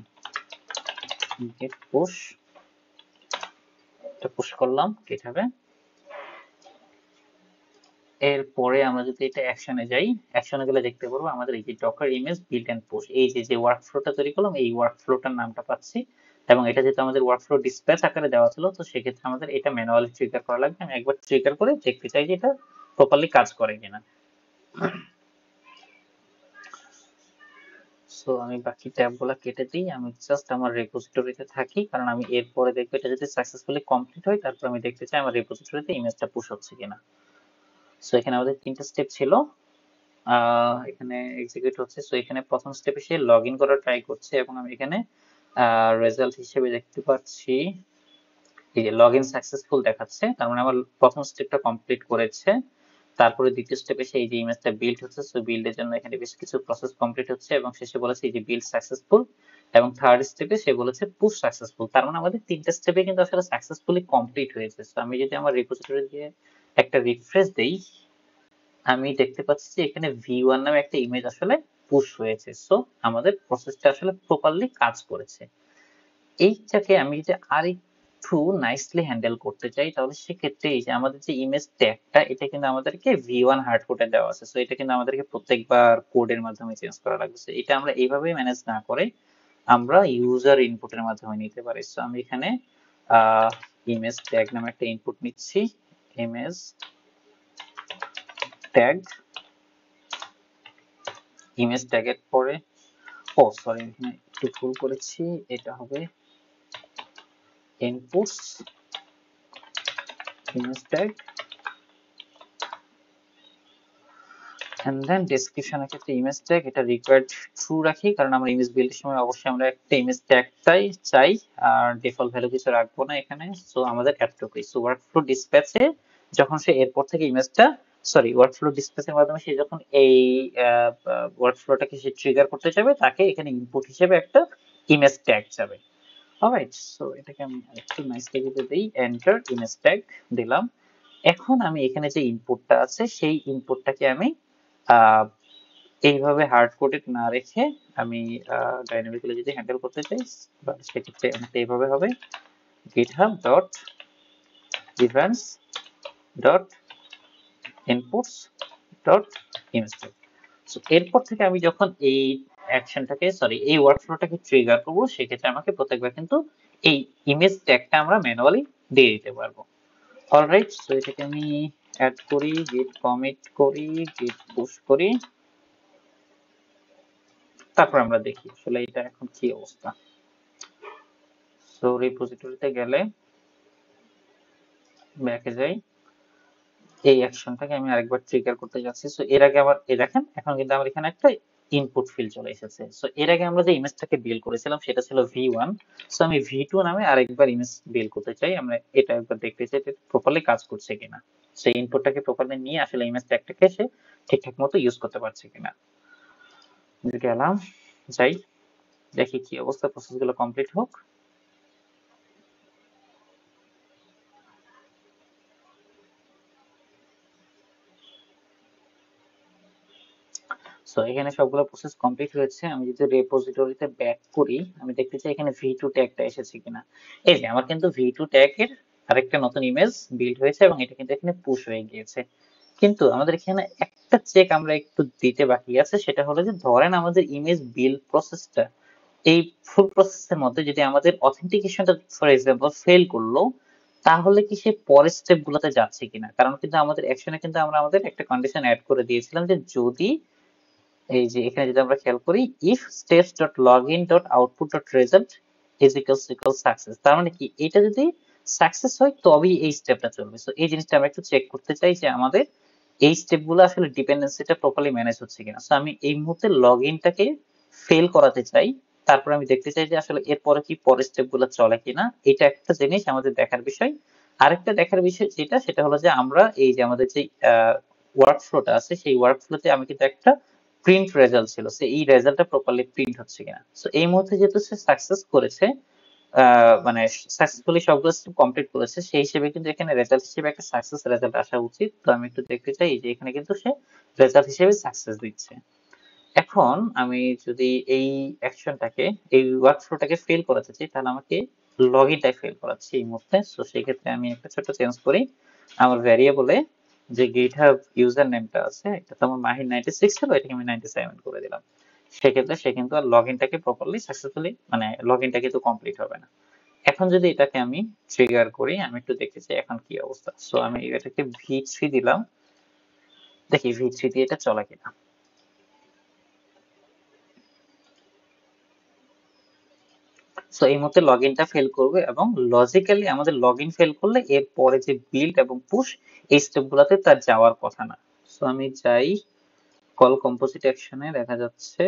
গিট পুশ, এটা পুশ করলাম গিটহাবে। এরপরে আমরা যদি এটা অ্যাকশনে যাই, অ্যাকশনে গেলে দেখতে পারবো আমাদের এই যে Docker image build and push, এই যে ওয়ার্কফ্লোটা তৈরি করলাম, এই ওয়ার্কফ্লোটার নামটা পাচ্ছি, এবং এটা যেহেতু আমাদের ওয়ার্কফ্লো ডিসপ্যাচ আকারে দেওয়া ছিল, তো সেক্ষেত্রে আমাদের এটা ম্যানুয়ালি ট্রিগার করা লাগবে। আমি একবার ট্রিগার করে দেখতে চাই যে এটা প্রপারলি কাজ করে কিনা। সো আমি বাকি ট্যাবগুলো কেটে দিই, আমি জাস্ট আমার রেপোজিটরিতে থাকি, কারণ আমি এরপরে দেখবো এটা যদি সাকসেসফুলি কমপ্লিট হয়, তারপর আমি দেখতে চাই আমার রেপোজিটরিতে ইমেজটা পুশ হচ্ছে কিনা। সো এখানে আমাদের তিনটা স্টেপ ছিল, এখানে এক্সিকিউট হচ্ছে। সো এখানে প্রথম স্টেপে সে লগইন করার ট্রাই করছে, এবং আমি এখানে রেজাল্ট হিসেবে দেখতে পাচ্ছি এই যে লগ ইন সাকসেসফুল দেখাচ্ছে, তার মানে আমার প্রথম স্টেপটা কমপ্লিট করেছে। তারপরে দ্বিতীয় স্টেপে সেই যে ইমেজটা বিল্ড হচ্ছে, সো বিল্ডের জন্য এখানে বেশ কিছু প্রসেস কমপ্লিট হচ্ছে এবং শেষে বলেছে এই যে বিল্ড সাকসেসফুল, এবং থার্ড স্টেপে সে বলেছে পুশ সাকসেসফুল। তার মানে আমাদের তিনটা স্টেপে কিন্তু আসলে সাকসেসফুলি কমপ্লিট হয়েছে। সো আমি যদি আমার রিপোজিটরি দিয়ে একটা রিফ্রেশ দেই, আমি দেখতে পাচ্ছি যে এখানে v1 নামে একটা ইমেজ আসলে পুশ হয়েছে। সো আমাদের প্রসেসটা আসলে প্রপারলি কাজ করেছে। এইটাকে আমি যদি আরেকটু নাইসলি হ্যান্ডেল করতে চাই, তাহলে সেক্ষেত্রে এই যে আমাদের যে ইমেজ ট্যাগটা, এটা কিন্তু আমাদেরকে v1 হার্ড কোডে দেওয়া আছে। সো এটা কিন্তু আমাদেরকে প্রত্যেকবার কোডের মাধ্যমে চেঞ্জ করা লাগবে। So এটা আমরা এইভাবে ম্যানেজ না করে আমরা ইউজার ইনপুটের মাধ্যমে নিতে পারি। সো আমি এখানে ইমেজ ট্যাগ নামে একটা ইনপুট নিচ্ছি, ইমেজ ট্যাগ। ইমেজ ট্যাগের পরে সরি, এখানে একটু ভুল করেছি, এটা হবে inputs image tag, and then description এর ক্ষেত্রে ইমেজ ট্যাগ এটা রিকোয়ার্ড ট্রু রাখি, কারণ আমরা ইমেজ বিল্ডের সময় অবশ্যই আমরা একটা ইমেজ ট্যাগটাই চাই, আর ডিফল্ট ভ্যালু কিছু রাখবো না এখানে। সো আমাদের এতটুকুই। সো ওয়ার্কফ্লো ডিসপ্যাচে যখন সে এরপর থেকে ইমেজটা ওয়ার্কফ্লো ডিসপ্যাচের মাধ্যমে সে যখন এই ওয়ার্কফ্লোটাকে সে ট্রিগার করতে যাবে, তাকে এখানে ইনপুট হিসেবে একটা ইমেজ ট্যাগ যাবে। অলরাইট, সো এটাকে আমি একটু নাইসলি দিতে দেই, এন্টার ইমেজ ট্যাগ দিলাম। এখন আমি এখানে যে ইনপুটটা আছে সেই ইনপুটটাকে আমি এইভাবে হার্ড কোডেড না রেখে আমি ডাইনামিক্যালি যদি হ্যান্ডেল করতে চাই, সেক্ষেত্রে আমাকে এইভাবে হবে github dot events dot inputs dot image tag। So এরপর থেকে আমি যখন এই এই ওয়ার্কফ্লোটাকে ট্রিগার করব, সেক্ষেত্রে আমাকে প্রত্যেকবার কিন্তু এই ইমেজ ট্যাগটা আমরা ম্যানুয়ালি দিয়ে দিতে পারবো। অলরাইট, সো এটাকে আমি অ্যাড করি, git commit করি, git push করি, তারপর আমরা দেখি আসলে এটা এখন কি অবস্থা। সো রিপোজিটরিতে গেলে ব্যাকে যাই, এই অ্যাকশনটাকে আমি আরেকবার ট্রিগার করতে যাচ্ছি। সো এর আগে আমার এই দেখেন, এখন কিন্তু আমার এখানে একটা ইনপুট ফিল্ড চলে এসেছে। সো এর আগে আমরা যে ইমেজটাকে বিল্ড করেছিলাম সেটা ছিল v1। সো আমি v2 নামে আরেকবার ইমেজ বিল্ড করতে চাই, আমরা এটা একবার দেখতে চাই এটা প্রপারলি কাজ করছে কিনা, সেই ইনপুটটাকে প্রপারলি নিয়ে আসলে ইমেজ ট্যাগটাকে সে ঠিকঠাক মতো ইউজ করতে পারছে কিনা। গেলাম, যাই, দেখি কি অবস্থা, প্রসেসগুলো কমপ্লিট হোক। সো এখানে সবগুলো প্রসেস কমপ্লিট হয়েছে। আমি যদি রেপোজিটরিতে ব্যাক করি, আমি দেখতে চাই এখানে v2 ট্যাগটা এসেছে কিনা। এই যে আমার কিন্তু v2 ট্যাগের আরেকটা নতুন ইমেজ বিল্ড হয়েছে এবং এটা কিন্তু এখানে পুশ হয়ে গিয়েছে। কিন্তু আমাদের এখানে একটা চেক আমরা একটু দিতে বাকি আছে, সেটা হলো যে ধরেন আমাদের ইমেজ বিল্ড প্রসেসটা, এই ফুল প্রসেসের মধ্যে যদি আমাদের অথেন্টিকেশনটা ফর এক্সাম্পল ফেল করলো, তাহলে কি সে পরের স্টেপ গুলোতে যাচ্ছে কিনা। কারণ কিন্তু আমাদের অ্যাকশনে কিন্তু আমরা আমাদের একটা কন্ডিশন অ্যাড করে দিয়েছিলাম যে যদি এই যে এখানে যদি আমরা খেয়াল করি, if steps dot login dot output dot result is equals success, তার মানে কি এটা যদি সাকসেস হয় তবেই এই স্টেপটা চলবে। সো এই জিনিসটা আমরা একটু চেক করতে চাই যে আমাদের এই স্টেপগুলো আসলে ডিপেন্ডেন্সিটা প্রপারলি ম্যানেজ হচ্ছে কিনা। সো আমি এই মুহূর্তে লগইনটাকে ফেল করাতে চাই, তারপর আমি দেখতে চাই যে আসলে এরপরে কি পরের স্টেপগুলো চলে কিনা। এটা একটা জিনিস আমাদের দেখার বিষয়। আরেকটা দেখার বিষয় যেটা, সেটা হলো যে আমরা এই যে আমাদের যে ওয়ার্কফ্লোটা আছে, সেই ওয়ার্কফ্লোতে আমি কিন্তু একটা প্রিন্ট রেজাল্ট ছিল, সো এই রেজাল্টটা প্রপারলি প্রিন্ট হচ্ছে কিনা। সো এই মুহূর্তে যেহেতু সে সাকসেস করেছে, মানে সাকসেসফুলি সবগুলো স্টেপ কমপ্লিট করেছে, সেই হিসেবে কিন্তু এখানে রেজাল্ট হিসেবে একটা সাকসেস রেজাল্ট আসা উচিত। তো আমি একটু দেখতে চাই যে এখানে কিন্তু সে রেজাল্ট হিসেবে সাকসেস দিচ্ছে। এখন আমি যদি এই অ্যাকশনটাকে, এই ওয়ার্কফ্লোটাকে ফেল করাতে চাই, তাহলে আমাকে লগইনটা ফেল করাচ্ছি এই মুহূর্তে। সো সেই ক্ষেত্রে আমি একটা ছোট চেঞ্জ করি, আমার ভ্যারিয়েবলে যে গিটহাব ইউজার নেমটা আছে, এটা তো আমার মাহির 96 ছিল, এটাকে আমি 97 করে দিলাম। সেক্ষেত্রে সে কিন্তু আর লগইনটাকে প্রপারলি সাকসেসফুলি, মানে লগইনটা কিন্তু কমপ্লিট হবে না। এখন যদি এটাকে আমি ট্রিগার করি, আমি একটু দেখতে চাই এখন কি অবস্থা। সো আমি এটাকে v3 দিলাম, দেখি v3 দিয়ে এটা চলে কিনা। সো এই মুহূর্তে লগইনটা ফেল করবে এবং লজিক্যালি আমাদের লগইন ফেল করলে এর পরে যে বিল্ড এবং পুশ, এই স্টেপগুলোতে তার যাওয়ার কথা না। সো আমি যাই, কল কম্পোজিট অ্যাকশনে দেখা যাচ্ছে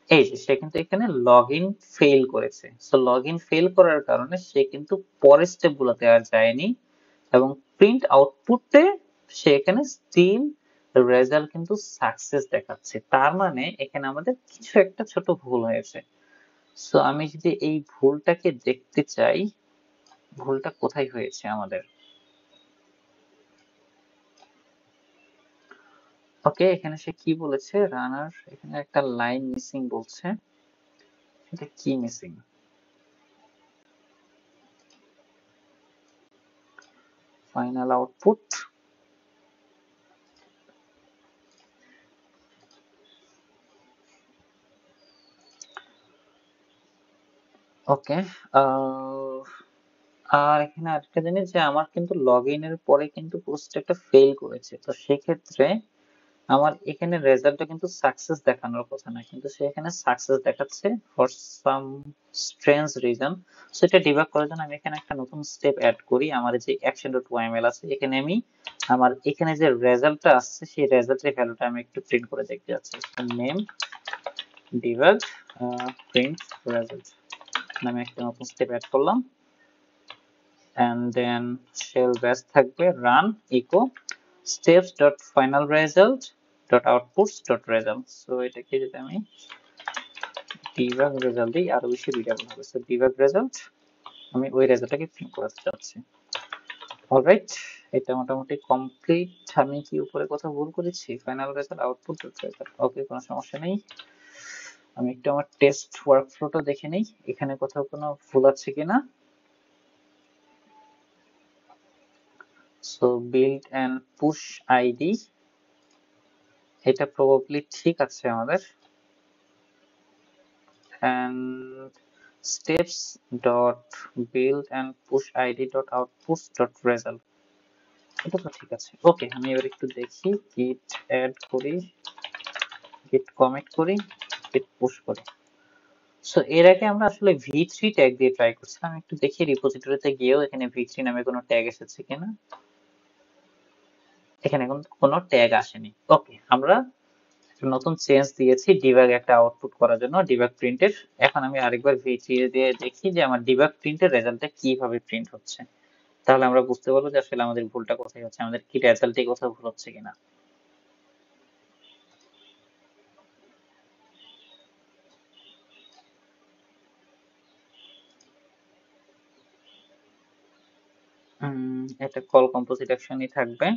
এই যে সে কিন্তু এখানে লগ ইন ফেল করেছে, সো লগ ইন ফেল করার কারণে সে কিন্তু পরের স্টেপ গুলোতে আর যায়নি এবং প্রিন্ট আউটপুটে সে এখানে স্টিল রেজাল্ট কিন্তু সাকসেস দেখাচ্ছে। তার মানে এখানে আমাদের কিছু একটা ছোট ভুল হয়েছে। সো আমি যদি এই ভুলটাকে দেখতে চাই, ভুলটা কোথায় হয়েছে আমাদের। ওকে, এখানে সে কি বলেছে, রানার এখানে একটা লাইন মিসিং বলছে, এটা কি মিসিং? ফাইনাল আউটপুট, ওকে। আর এখানে আরেকটা জিনিস যে আমার কিন্তু লগ ইনের পরে কিন্তু পোস্ট একটা ফেল করেছে, তো সেক্ষেত্রে আমার এখানে রেজাল্টটা কিন্তু সাকসেস দেখানোর কথা না, কিন্তু সে এখানে সাকসেস দেখাচ্ছে for some strange reason. So এটা ডিবাগ করার জন্য আমি এখানে একটা নতুন স্টেপ অ্যাড করি। আমার যে action.yml আছে, এখানে আমি আমার এখানে যে রেজাল্টটা আসছে সেই রেজাল্টের ভ্যালুটা আমি একটু প্রিন্ট করে দেখতে যাচ্ছি। নেম ডিবাগ প্রিন্ট রেজাল্ট নামে একটা নতুন স্টেপ অ্যাড করলাম, and then shell bash থাকবে run echo steps dot final result dot outputs dot result। So এটাকে যদি আমি debug result দিই আরো বেশি রিডেবল হবে। সো debug result, আমি ওই রেজাল্টটাকে প্রিন্ট করতে চাচ্ছি। অলরাইট, এটা মোটামুটি কমপ্লিট। আমি কি উপরে কথা ভুল করেছি? Final result output dot result, okay, কোনো সমস্যা নেই। আমি একটু আমার টেস্ট ওয়ার্কফ্লোটা দেখে নেই, এখানে কোথাও কোনো ভুল আছে কিনা। So build and push ID, এটা প্রবাবলি ঠিক আছে আমাদের, and steps dot build and push id dot outputs dot result, এটা তো ঠিক আছে। ওকে, আমি এবার একটু দেখি, git add করি, git commit করি, git push করি। সো এর আগে আমরা আসলে v3 ট্যাগ দিয়ে ট্রাই করছিলাম, একটু দেখি রিপোজিটরিতে গিয়েও এখানে v3 নামে কোনো ট্যাগ এসেছে কিনা। এখানে কোনো ট্যাগ আসেনি। ওকে, আমরা নতুন চেঞ্জ দিয়েছি ডিবাগ একটা আউটপুট করার জন্য, ডিবাগ প্রিন্টের। এখন আমি আরেকবার v3 দিয়ে দেখি যে আমার ডিবাগ প্রিন্টের রেজাল্টটা কিভাবে প্রিন্ট হচ্ছে, তাহলে আমরা বুঝতে পারবো যে আসলে আমাদের ভুলটা কোথায় হচ্ছে, আমাদের কি রেজাল্টে কোথাও ভুল হচ্ছে কিনা। এটা কল কম্পোজিট অ্যাকশনই থাকবে।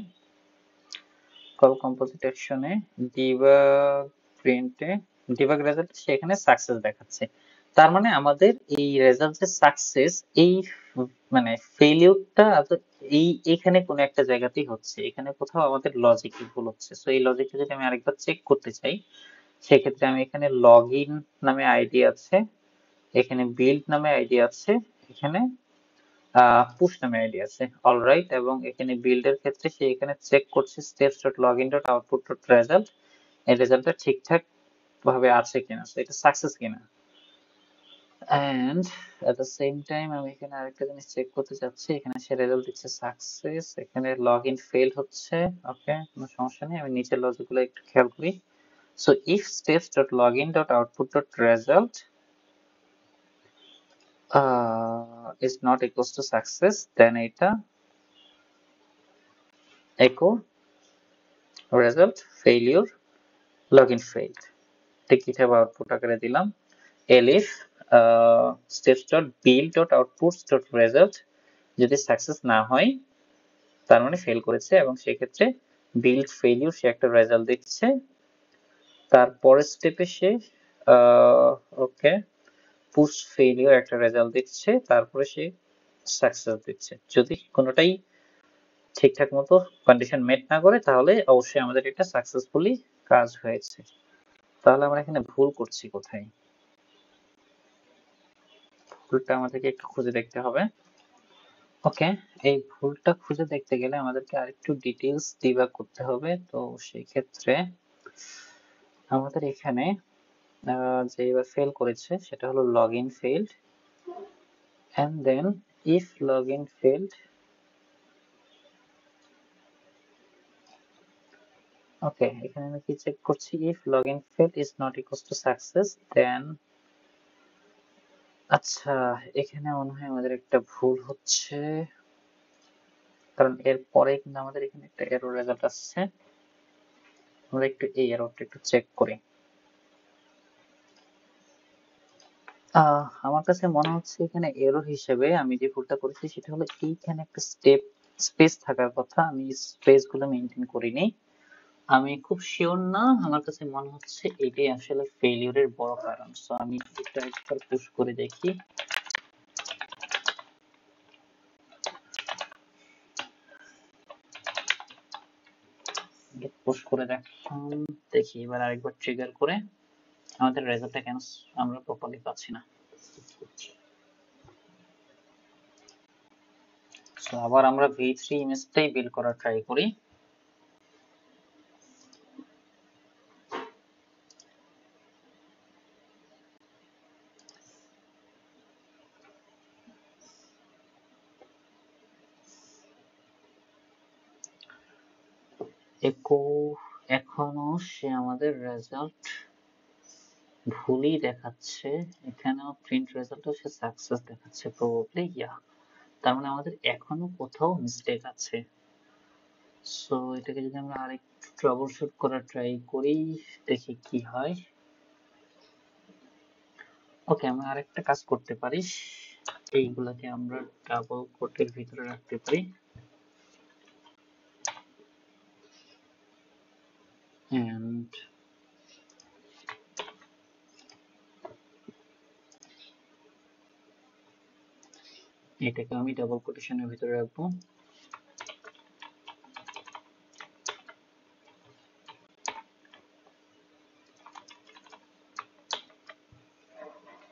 কল কম্পোজিট অ্যাকশনে ডিবাগ প্রিন্টে ডিবাগ রেজাল্ট সেখানে সাকসেস দেখাচ্ছে। তার মানে আমাদের এই রেজাল্ট যে সাকসেস, এই মানে ফেলিউরটা এই এখানে কোন একটা জায়গাতেই হচ্ছে, এখানে কোথাও আমাদের লজিকে ভুল হচ্ছে। সো এই লজিকটা যদি আমি আরেকবার চেক করতে চাই, সেক্ষেত্রে আমি এখানে লগইন নামে আইডি আছে, এখানে বিল্ড নামে আইডি আছে, এখানে পুশ নামে আইডি আছে। অলরাইট, এবং এখানে বিল্ড এর ক্ষেত্রে সে এখানে চেক করছে steps dot login dot output dot result, এই রেজাল্টটা ঠিকঠাক ভাবে আছে কিনা, সো এটা সাকসেস কিনা। And at the same time আমি এখানে আরেকটা জিনিস চেক করতে চাচ্ছি, এখানে সে রেজাল্ট দিচ্ছে সাকসেস, এখানে লগ ইন ফেল হচ্ছে। ওকে, কোনো সমস্যা নেই, আমি নিচের লজিকগুলো একটু খেয়াল করি। So if steps dot login dot output dot result is not equals to success, then এটা echo result failure login failed, ঠিক কিভাবে আউটপুট আকারে দিলাম। elif steps dot build dot outputs dot result যদি সাকসেস না হয় তার মানে ফেল করেছে, এবং সেক্ষেত্রে বিল্ড ফেলিউর সে একটা রেজাল্ট দিচ্ছে। তারপরের স্টেপে সে ওকে পুশ ফেলিউর একটা রেজাল্ট দিচ্ছে, তারপরে সে সাকসেস দিচ্ছে। যদি কোনোটাই ঠিকঠাক মতো কন্ডিশন মেট না করে, তাহলে অবশ্যই আমাদের এটা সাকসেসফুলি কাজ হয়েছে। তাহলে আমরা এখানে ভুল করছি কোথায়, ভুলটা আমাদেরকে একটু খুঁজে দেখতে হবে। ওকে, এই ভুলটা খুঁজে দেখতে গেলে আমাদেরকে আরেকটু ডিটেইলস ডিবাগ করতে হবে। তো সেই ক্ষেত্রে আমাদের এখানে যে এবার ফেল করেছে সেটা হলো login failed, and then if login failed okay, এখানে আমি কি চেক করছি, if login failed is not equals to success then, আচ্ছা এখানে মনে হয় আমাদের একটা ভুল হচ্ছে, কারণ এর পরে কিন্তু আমাদের এখানে একটা এরর রেজাল্ট আসছে। আমরা একটু এই এররটা একটু চেক করি। আমার কাছে মনে হচ্ছে এখানে এরর হিসেবে আমি যে ভুলটা করেছি সেটা হলো এইখানে একটা স্পেস থাকার কথা, আমি স্পেস গুলো মেনটেন করিনি। আমি খুব শিওর না, আমার কাছে মনে হচ্ছে এটাই আসলে ফেলিওরের বড় কারণ। সো আমি এটা একবার পুশ করে দেখি। পুশ করে দেখলাম, দেখি এবার আরেকবার ট্রিগার করে আমাদের রেজাল্টটা কেন আমরা প্রপারলি পাচ্ছি না। সো আবার আমরা v3 ইমেজটাই বিল্ড করার ট্রাই করি। এখনো সে আমাদের রেজাল্ট ভুলই দেখাচ্ছে, এখানেও প্রিন্ট রেজাল্টও সে সাকসেস দেখাচ্ছে প্রবাবলি, ইয়া তার মানে আমাদের এখনো কোথাও মিস্টেক আছে। সো এটাকে যদি আমরা আরেকটু ট্রাবল শুট করার ট্রাই করি, দেখি কি হয়। ওকে, আমরা আরেকটা কাজ করতে পারি, এইগুলাকে আমরা ডাবল কোটের ভিতরে রাখতে পারি এন্ড এটাকে আমি ডাবল কোটেশনের ভিতরে রাখবো।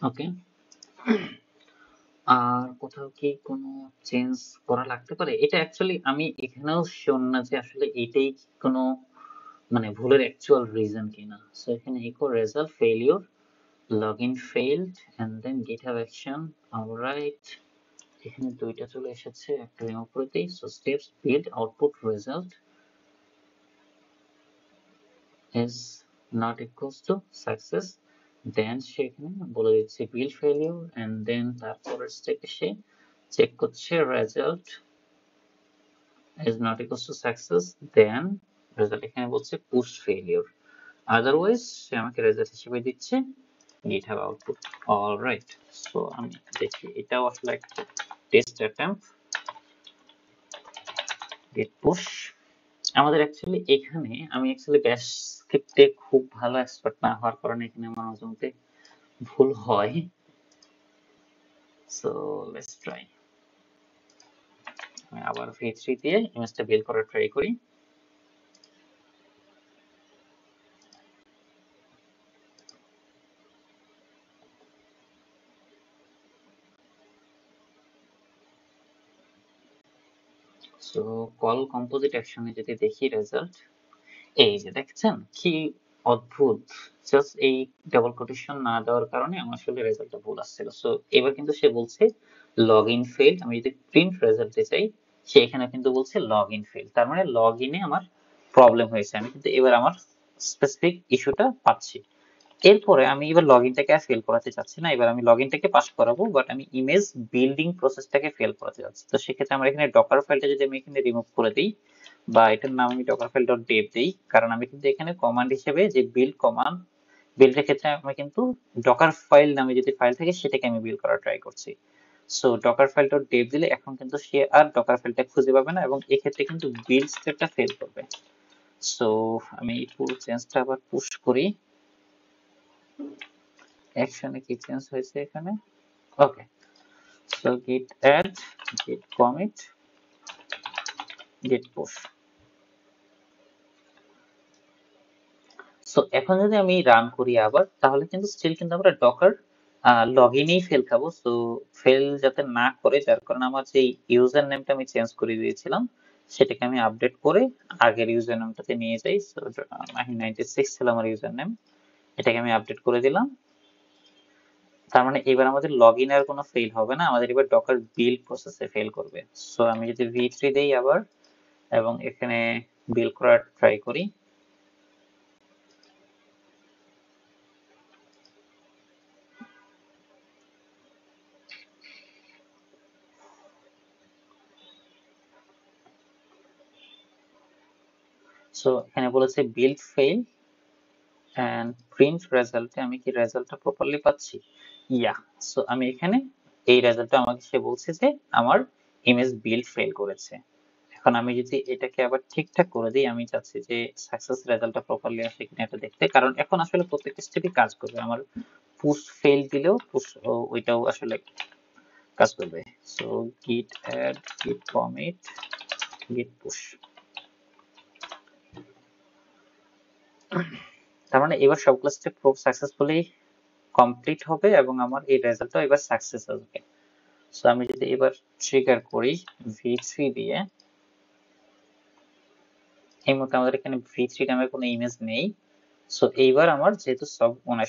ওকে, আর কোথাও কি কোনো চেঞ্জ করা লাগতে পারে? এটা অ্যাকচুয়ালি আমি এখানেও শিওর না যে আসলে এটাই কোনো মানে ভুলের অ্যাকচুয়াল রিজন কিনা। সো এখানে echo result failure, log in failed and then GitHub action. Alright, এখানে দুইটা চলে এসেছে, একটা রিমুভ করে দিই। So steps build output result is not equals to success, then সে এখানে বলে দিচ্ছে বিল্ড ফেলিওর এন্ড দেন তারপরের স্টেপে সে চেক করছে result is not equals to success, then result এখানে বলছে পুশ ফেলিওর, আদারওয়াইজ সে আমাকে রেজাল্ট হিসেবে দিচ্ছে গিটহাব আউটপুট। অলরাইট, সো আমি দেখি এটাও আসলে একটা টেস্ট অ্যাটেম্প্ট। গেট পুশ আমাদের অ্যাকচুয়ালি এখানে আমি অ্যাকচুয়ালি ব্যাশ স্ক্রিপ্টে খুব ভালো এক্সপার্ট না হওয়ার কারণে এখানে আমার মাঝে মধ্যে ভুল হয়। সো লেটস ট্রাই, আমি আবার v3 দিয়ে ইমেজটা বিল্ড করার ট্রাই করি। সো কল কম্পোজিট অ্যাকশনে যদি দেখি রেজাল্ট, এই যে দেখছেন কি অদ্ভুত, জাস্ট এই ডাবল কোটেশন না দেওয়ার কারণে আমার আসলে রেজাল্টটা ভুল আসছিল। সো এবার কিন্তু সে বলছে লগ ইন ফেইল্ড, আমি যদি প্রিন্ট রেজাল্টে চাই সে এখানে কিন্তু বলছে লগ ইন ফেইল্ড, তার মানে লগ ইনে আমার প্রবলেম হয়েছে, আমি কিন্তু এবার আমার স্পেসিফিক ইস্যুটা পাচ্ছি। এরপরে আমি এবার লগ ইনটাকে আর ফেল করাতে চাচ্ছি না, এবার আমি লগ ইনটাকে পাস করাবো, বাট আমি ইমেজ বিল্ডিং প্রসেসটাকে ফেল করাতে যাচ্ছি। তো সেক্ষেত্রে আমরা এখানে ডকার ফাইলটা যদি আমি এখানে রিমুভ করে দিই, বা এটার নাম আমি ডকার ফাইল ডট ডেভ দিই, কারণ আমি কিন্তু এখানে কমান্ড হিসেবে যে বিল্ড কমান্ড, বিল্ডের ক্ষেত্রে আমি কিন্তু ডকার ফাইল নামে যদি ফাইল থাকে সেটাকে আমি বিল্ড করার ট্রাই করছি। So Docker file dot Dave দিলে এখন কিন্তু সে আর ডকার ফাইলটা খুঁজে পাবে না এবং এক্ষেত্রে কিন্তু বিল্ড স্টেপটা ফেল করবে। সো আমি এই পুরো চেঞ্জটা আবার পুশ করি, অ্যাকশনে কি চেঞ্জ হয়েছে এখানে। Okay, so git add, git commit, git push। সো এখন যদি আমি রান করি আবার, তাহলে কিন্তু স্টিল কিন্তু আমরা ডকার লগইনেই ফেল খাবো। সো ফেল যাতে না করে, যার কারণে আমার যে ইউজার নেমটা আমি চেঞ্জ করে দিয়েছিলাম সেটাকে আমি আপডেট করে আগের ইউজার নেমটাতে নিয়ে যাই। সো 96 ছিল আমার ইউজার নেম, এটাকে আমি আপডেট করে দিলাম। তার মানে এবার আমাদের লগইন আর কোনো ফেল হবে না, আমাদের এবার ডকার বিল্ড প্রসেসে ফেল করবে। সো আমি যদি v3 দেই আবার এবং এখানে বিল্ড করার ট্রাই করি, সো এখানে বলেছে বিল্ড ফেল এন্ড প্রিন্ট রেজাল্টে আমি কি রেজাল্টটা প্রপারলি পাচ্ছি? ইয়া। সো আমি এখানে এই রেজাল্টটা আমাকে সে বলছে যে আমার ইমেজ বিল্ড ফেল করেছে। এখন আমি যদি এটাকে আবার ঠিকঠাক করে দিই, আমি চাচ্ছি যে সাকসেস রেজাল্টটা প্রপারলি আসে কিনা এটা দেখতে, কারণ এখন আসলে প্রত্যেকটা স্টেপই কাজ করবে। আমার পুশ ফেল দিলেও পুশ ওইটাও আসলে কাজ করবে। So git add git commit git push। তার মানে এবার সবগুলো স্টেপ খুব সাকসেসফুলি কমপ্লিট হবে এবং আমার এই রেজাল্টটা এবার সাকসেস আসবে। সো আমি যদি এবার ট্রিগার করি v3 দিয়ে, এই মুহূর্তে আমাদের এখানে v3 নামে কোনো ইমেজ নেই। সো এইবার আমার যেহেতু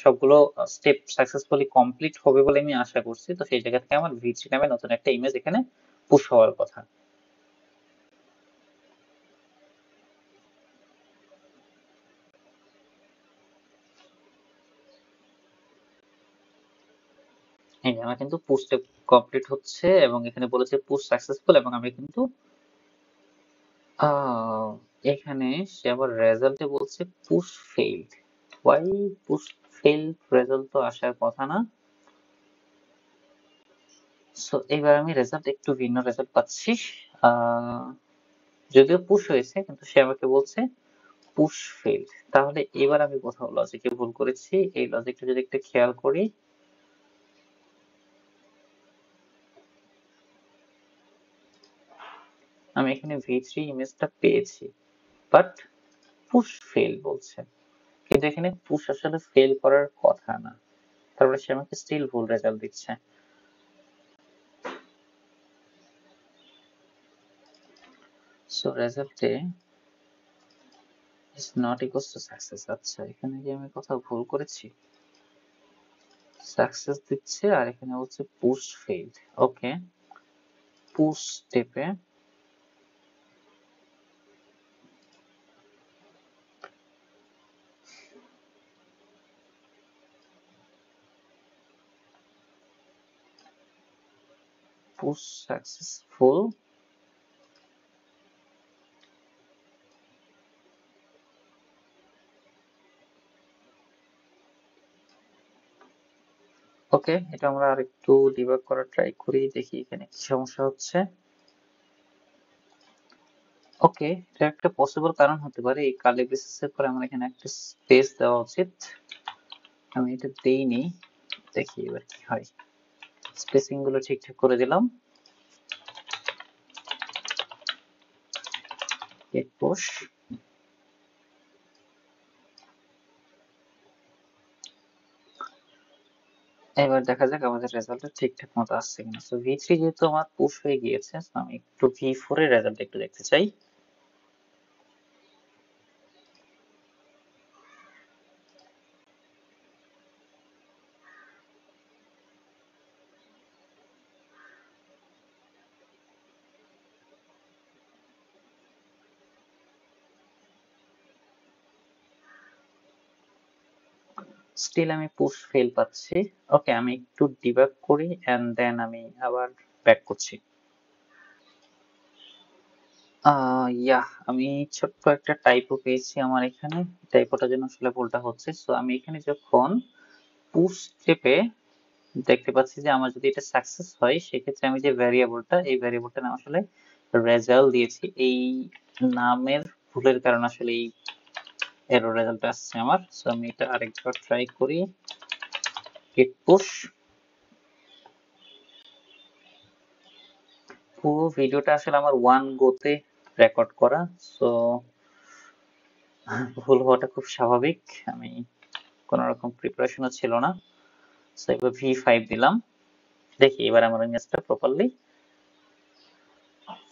সবগুলো স্টেপ সাকসেসফুলি কমপ্লিট হবে বলে আমি আশা করছি, তো সেই জায়গা থেকে আমার v3 নামে নতুন একটা ইমেজ এখানে পুশ হওয়ার কথা। এই যে আমার কিন্তু পুশ স্টেপ কমপ্লিট হচ্ছে এবং এখানে বলেছে পুশ সাকসেসফুল, এবং আমি কিন্তু এখানে সে আবার রেজাল্টে বলছে push failed. Why push failed? Result তো আসার কথা না। সো এবার আমি রেজাল্ট একটু ভিন্ন রেজাল্ট পাচ্ছি। যদিও পুশ হয়েছে কিন্তু সে আমাকে বলছে পুশ ফেইলড। তাহলে এবার আমি কোথাও লজিকে ভুল করেছি, এই লজিকটা যদি একটু খেয়াল করি। আমি এখানে v3 ইমেজটা পেয়েছি, বাট পুশ ফেল বলছে, কিন্তু এখানে পুশ আসলে ফেল করার কথা না। তারপরে সে আমাকে স্টিল ভুল রেজাল্ট দিচ্ছে। সো রেজাল্টে is not equals to success। আচ্ছা, এখানে কি আমি কোথাও ভুল করেছি? সাকসেস দিচ্ছে আর এখানে হচ্ছে পুশ ফেইলড। ওকে, পুশ স্টেপে পুশ সাকসেসফুল, ওকে। এটা আমরা আরেকটু ডিবাগ করার ট্রাই করি, দেখি এখানে কি সমস্যা হচ্ছে। ওকে, এটা একটা পসিবল কারণ হতে পারে, এই কার্লি ব্রেসেসের পরে আমার এখানে একটা স্পেস দেওয়া উচিত। আমি এটা দেইনি, দেখি এবার কি হয়। স্পেসিং গুলো ঠিকঠাক করে দিলাম। Git push. এবার দেখা যাক আমাদের রেজাল্টটা ঠিকঠাক মতো আসছে কিনা। সো v3 যেহেতু আমার পুশ হয়ে গিয়েছে, so আমি একটু v4 এর রেজাল্ট একটু দেখতে চাই। স্টিল আমি পুশ ফেল পাচ্ছি। ওকে, আমি একটু ডিবাগ করি এন্ড দেন আমি আবার ব্যাক করছি। ইয়া, আমি ছোট্ট একটা টাইপো পেয়েছি আমার এখানে, টাইপোটার জন্য আসলে ভুলটা হচ্ছে। সো আমি এখানে যখন পুশ স্টেপে দেখতে পাচ্ছি যে আমার যদি এটা সাকসেস হয়, সেক্ষেত্রে আমি যে ভ্যারিয়েবলটা, এই ভ্যারিয়েবলটার নাম আসলে রেজাল্ট দিয়েছি। এই নামের ভুলের কারণে আসলে এই এরর রেজাল্ট আসছে আমার। সো আমি এটা আরেকবার ট্রাই করি, গেট পুশ। পুরো ভিডিওটা আসলে আমার ওয়ান গোতে রেকর্ড করা, সো ভুল হওয়াটা খুব স্বাভাবিক। আমি কোনো রকম প্রিপারেশনও ছিল না। সো এবার v5 দিলাম, দেখি এবার আমার ইমেজটা প্রপারলি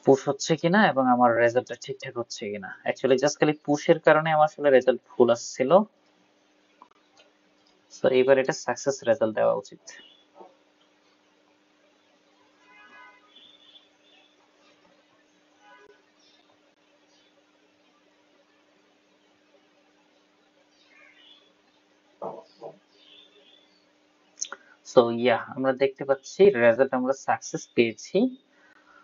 পুশ হচ্ছে কিনা এবং আমার রেজাল্টটা ঠিকঠাক হচ্ছে কিনা। অ্যাকচুয়ালি জাস্ট খালি পুশের কারণে আমার আসলে রেজাল্ট ভুল আসছিল। সো এবার এটা সাকসেস রেজাল্ট দেওয়া উচিত। সো ইয়া, আমরা দেখতে পাচ্ছি রেজাল্ট আমরা সাকসেস পেয়েছি।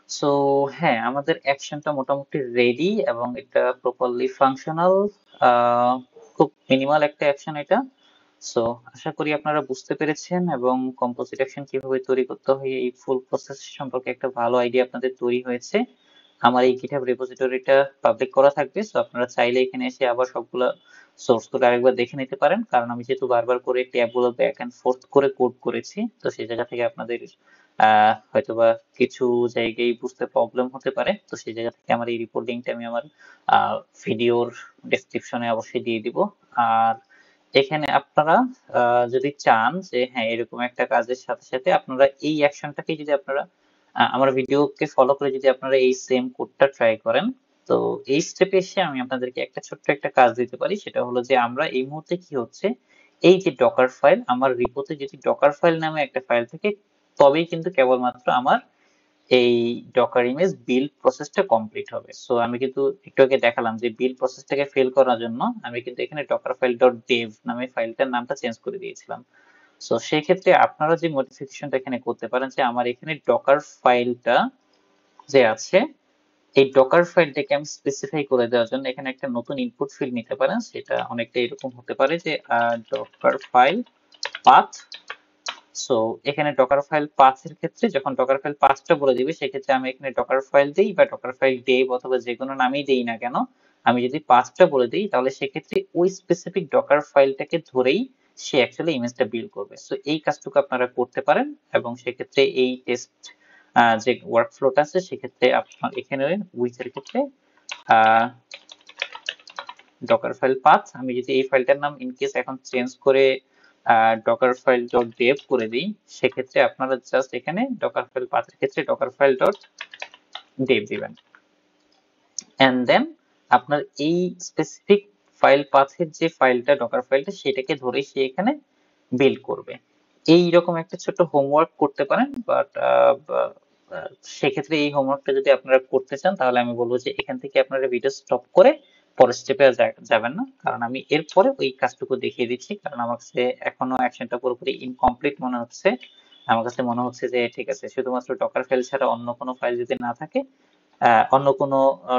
সো হ্যাঁ, আমাদের অ্যাকশনটা মোটামুটি রেডি এবং এটা প্রপারলি ফাংশনাল। খুব মিনিমাল একটা অ্যাকশন এটা। সো আশা করি আপনারা বুঝতে পেরেছেন এবং কম্পোজিট অ্যাকশন কিভাবে তৈরি করতে হয় এই ফুল প্রসেস সম্পর্কে একটা ভালো আইডিয়া আপনাদের তৈরি হয়েছে। আমার এই GitHub রেপোজিটরিটা পাবলিক করা থাকবে, সো আপনারা চাইলে এখানে এসে আবার সবগুলা সোর্স কোড আরেকবার দেখে নিতে পারেন, কারণ আমি যেহেতু বারবার করে ট্যাবগুলো ব্যাক এন্ড ফোর্থ করে কোড করেছি, তো সেই জায়গা থেকে আপনাদের হয়তোবা কিছু জায়গায় বুঝতে প্রবলেম হতে পারে। তো সেই জায়গা থেকে আমার এই রিপোর্ট লিঙ্কটা আমি আমার ভিডিওর ডেসক্রিপশনে অবশ্যই দিয়ে দিব। আর এখানে আপনারা যদি চান যে হ্যাঁ এরকম একটা কাজের সাথে সাথে আপনারা এই অ্যাকশনটাকে যদি আপনারা আমার ভিডিওকে ফলো করে যদি আপনারা এই সেম কোডটা ট্রাই করেন, তো এই স্টেপে এসে আমি আপনাদেরকে একটা ছোট্ট একটা কাজ দিতে পারি। সেটা হলো যে আমরা এই মুহূর্তে কি হচ্ছে, এই যে ডকার ফাইল, আমার রিপোতে যদি ডকার ফাইল নামে একটা ফাইল থাকে, তবেই কিন্তু কেবলমাত্র আমার এই ডকার ইমেজ বিল্ড প্রসেসটা কমপ্লিট হবে। সো আমি কিন্তু একটু আগে দেখালাম যে বিল্ড প্রসেসটাকে ফেল করার জন্য আমি কিন্তু এখানে ডকার ফাইল ডট ডেভ নামে ফাইলটার নামটা চেঞ্জ করে দিয়েছিলাম। সো সেই ক্ষেত্রে আপনারা যে মডিফিকেশনটা এখানে করতে পারেন যে আমার এখানে ডকার ফাইলটা যে আছে, এই ডকার ফাইলটাকে আমি স্পেসিফাই করে দেওয়ার জন্য এখানে একটা নতুন ইনপুট ফিল্ড নিতে পারেন। সেটা অনেকটা এরকম হতে পারে যে ডকার ফাইল পাথ। সো এখানে ডকার ফাইল পাথের ক্ষেত্রে যখন ডকার ফাইল পাথটা বলে দিবে, সেক্ষেত্রে আমি এখানে ডকার ফাইল দেই বা ডকার ফাইল ডেভ অথবা যে কোনো নামেই দেই না কেন, আমি যদি পাথটা বলে দিই তাহলে সেক্ষেত্রে ওই স্পেসিফিক ডকার ফাইলটাকে ধরেই সে অ্যাকচুয়ালি ইমেজটা বিল্ড করবে। সো এই কাজটুকু আপনারা করতে পারেন এবং সেক্ষেত্রে এই টেস্ট যে ওয়ার্কফ্লোটা আছে সেক্ষেত্রে আপনার এখানে উইথের ক্ষেত্রে ডকার ফাইল পাথ, আমি যদি এই ফাইলটার নাম ইনকেস এখন চেঞ্জ করে ডকার ফাইল ডট ডেভ করে দিই, সেক্ষেত্রে আপনারা জাস্ট এখানে ডকার ফাইল পাথের ক্ষেত্রে ডকার ফাইল ডট ডেভ দিবেন, এন্ড দেন আপনার এই স্পেসিফিক ফাইল পাথের যে ফাইলটা ডকার ফাইলটা সেটাকে ধরেই সে এখানে বিল্ড করবে। এইরকম একটা ছোট হোমওয়ার্ক করতে পারেন, বাট সেক্ষেত্রে এই হোমওয়ার্কটা যদি আপনারা করতে চান তাহলে আমি বলবো যে এখান থেকে আপনারা ভিডিও স্টপ করে পরের স্টেপে যাবেন না, কারণ আমি এরপরে ওই কাজটুকু দেখিয়ে দিচ্ছি, কারণ আমার কাছে এখনো অ্যাকশনটা পুরোপুরি ইনকমপ্লিট মনে হচ্ছে। আমার কাছে মনে হচ্ছে যে ঠিক আছে, শুধুমাত্র ডকার ফাইল ছাড়া অন্য কোনো ফাইল যদি না থাকে, অন্য কোনো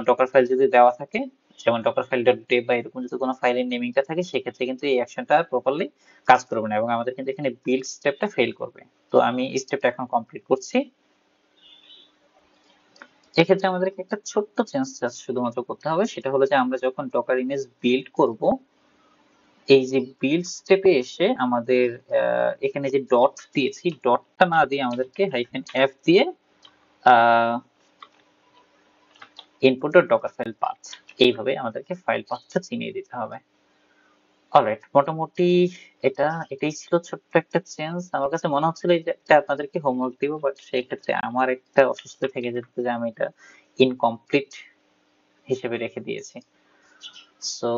ডকার ফাইল যদি দেওয়া থাকে, যেমন ডকার ফাইল ডট ডেভ বা এরকম যদি কোনো ফাইলের নেমিংটা থাকে, সেক্ষেত্রে কিন্তু এই অ্যাকশনটা প্রপারলি কাজ করবে না এবং আমাদের কিন্তু এখানে বিল্ড স্টেপটা ফেল করবে। তো আমি এই স্টেপটা এখন কমপ্লিট করছি। এক্ষেত্রে আমাদেরকে একটা ছোট্ট চেঞ্জ শুধুমাত্র করতে হবে, সেটা হলো যে আমরা যখন ডকার ইমেজ বিল্ড করব, এই যে বিল্ড স্টেপে এসে আমাদের এখানে যে ডট দিয়েছি, ডটটা না দিয়ে আমাদেরকে হাইফেন এফ দিয়ে input dot Docker file path, এইভাবে আমাদেরকে ফাইল পাথটা চিনিয়ে দিতে হবে। অলরাইট, মোটামুটি এটাই ছিল ছোট্ট একটা চেঞ্জ। আমার কাছে মনে হচ্ছিল যে এটা আপনাদেরকে হোমওয়ার্ক দিব, বাট সেই ক্ষেত্রে আমার একটা অসুস্থ থেকে যেত যে আমি এটা ইনকমপ্লিট হিসেবে রেখে দিয়েছি। সো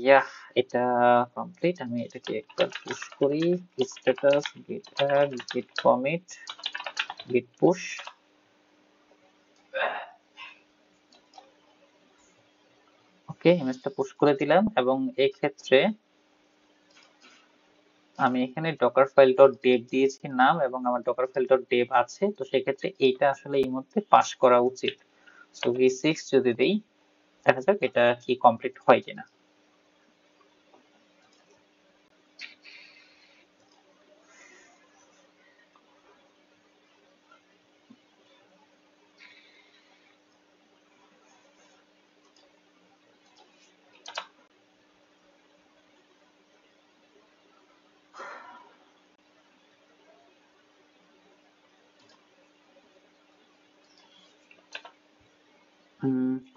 ইয়া, এটা কমপ্লিট। আমি এটাকে একবার পুশ করি, status git add git commit git push। ওকে, ইমেজটা পুশ করে দিলাম এবং এই ক্ষেত্রে আমি এখানে ডকার ফাইল ডট ডেভ দিয়েছি নাম এবং আমার ডকার ফাইল ডট ডেভ আছে, তো সেক্ষেত্রে এইটা আসলে এই মধ্যে পাস করা উচিত। সো v6 যদি দেই, দেখা যাক এটা কি কমপ্লিট হয় কিনা।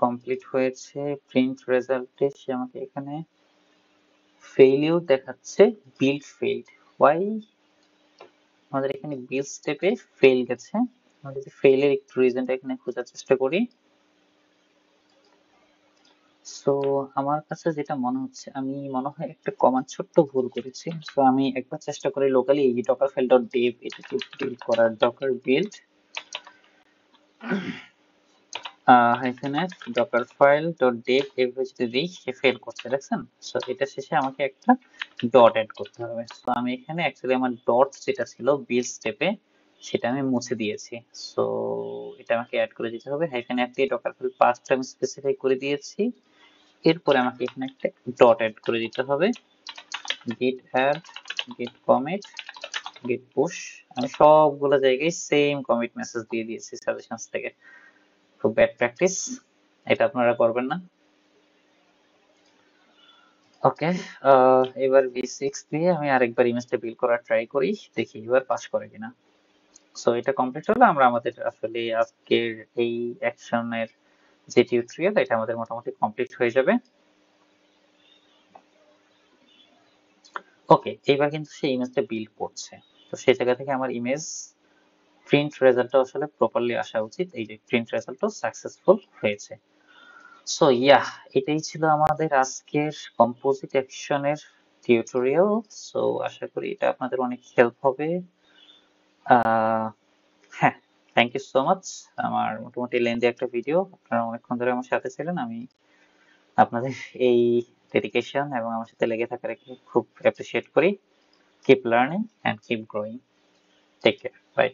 কমপ্লিট হয়েছে। প্রিন্ট রেজাল্টে সে আমাকে এখানে ফেইলিউর দেখাচ্ছে, বিল্ড ফেইল্ড। ওয়াই? আমাদের এখানে বিল্ড স্টেপে ফেল গেছে। আমরা যদি ফেইলের একটু রিজনটা এখানে খোঁজার চেষ্টা করি। সো আমার কাছে যেটা মনে হচ্ছে, আমি মনে হয় একটা কমান্ড ছোট্ট ভুল করেছি। সো আমি একবার চেষ্টা করি লোকালি এই ডকার ফাইল ডট ডেভ এটাকে বিল্ড করার, Docker build hyphen F Docker file dot Dave এভাবে যদি দিই, সে ফেল করছে, দেখছেন? সো এটা শেষে আমাকে একটা ডট অ্যাড করতে হবে। সো আমি এখানে অ্যাকচুয়ালি আমার ডট যেটা ছিল বিল্ড স্টেপে, সেটা আমি মুছে দিয়েছি। সো এটা আমাকে অ্যাড করে দিতে হবে। হাইফেন অ্যাড দিয়ে ডকার ফাইল পাথটা আমি স্পেসিফাই করে দিয়েছি। এরপরে আমাকে এখানে একটা ডট অ্যাড করে দিতে হবে। git add, git commit, git push। আমি সবগুলো জায়গায় সেম কমিট মেসেজ দিয়ে দিয়েছি সাজেশনস থেকে। খুব ব্যাড প্র্যাকটিস, এটা আপনারা করবেন না। ওকে, এবার V6 দিয়ে আমি আরেকবার ইমেজটা বিল্ড করার ট্রাই করি, দেখি এবার পাস করে কিনা। সো এটা কমপ্লিট হলো। আমরা আমাদের আসলে আজকের এই অ্যাকশনের যে টিউটোরিয়াল, এটা আমাদের মোটামুটি কমপ্লিট হয়ে যাবে। ওকে, এইবার কিন্তু সেই ইমেজটা বিল্ড করছে। তো সেই জায়গা থেকে আমার ইমেজ প্রিন্ট রেজাল্টটা আসলে প্রপারলি আসা উচিত। এই যে প্রিন্ট রেজাল্টও সাকসেসফুল হয়েছে। সো এটাই ছিল আমাদের আজকের কম্পোজিট অ্যাকশনের টিউটোরিয়াল। সো আশা করি এটা আপনাদের অনেক হেল্প হবে। হ্যাঁ, থ্যাংক ইউ সো মাচ। আমার মোটামুটি লেন্দি একটা ভিডিও, আপনারা অনেকক্ষণ ধরে আমার সাথে ছিলেন। আমি আপনাদের এই ডেডিকেশন এবং আমার সাথে লেগে থাকার খুব অ্যাপ্রিসিয়েট করি। Keep learning and keep growing. Take care, by.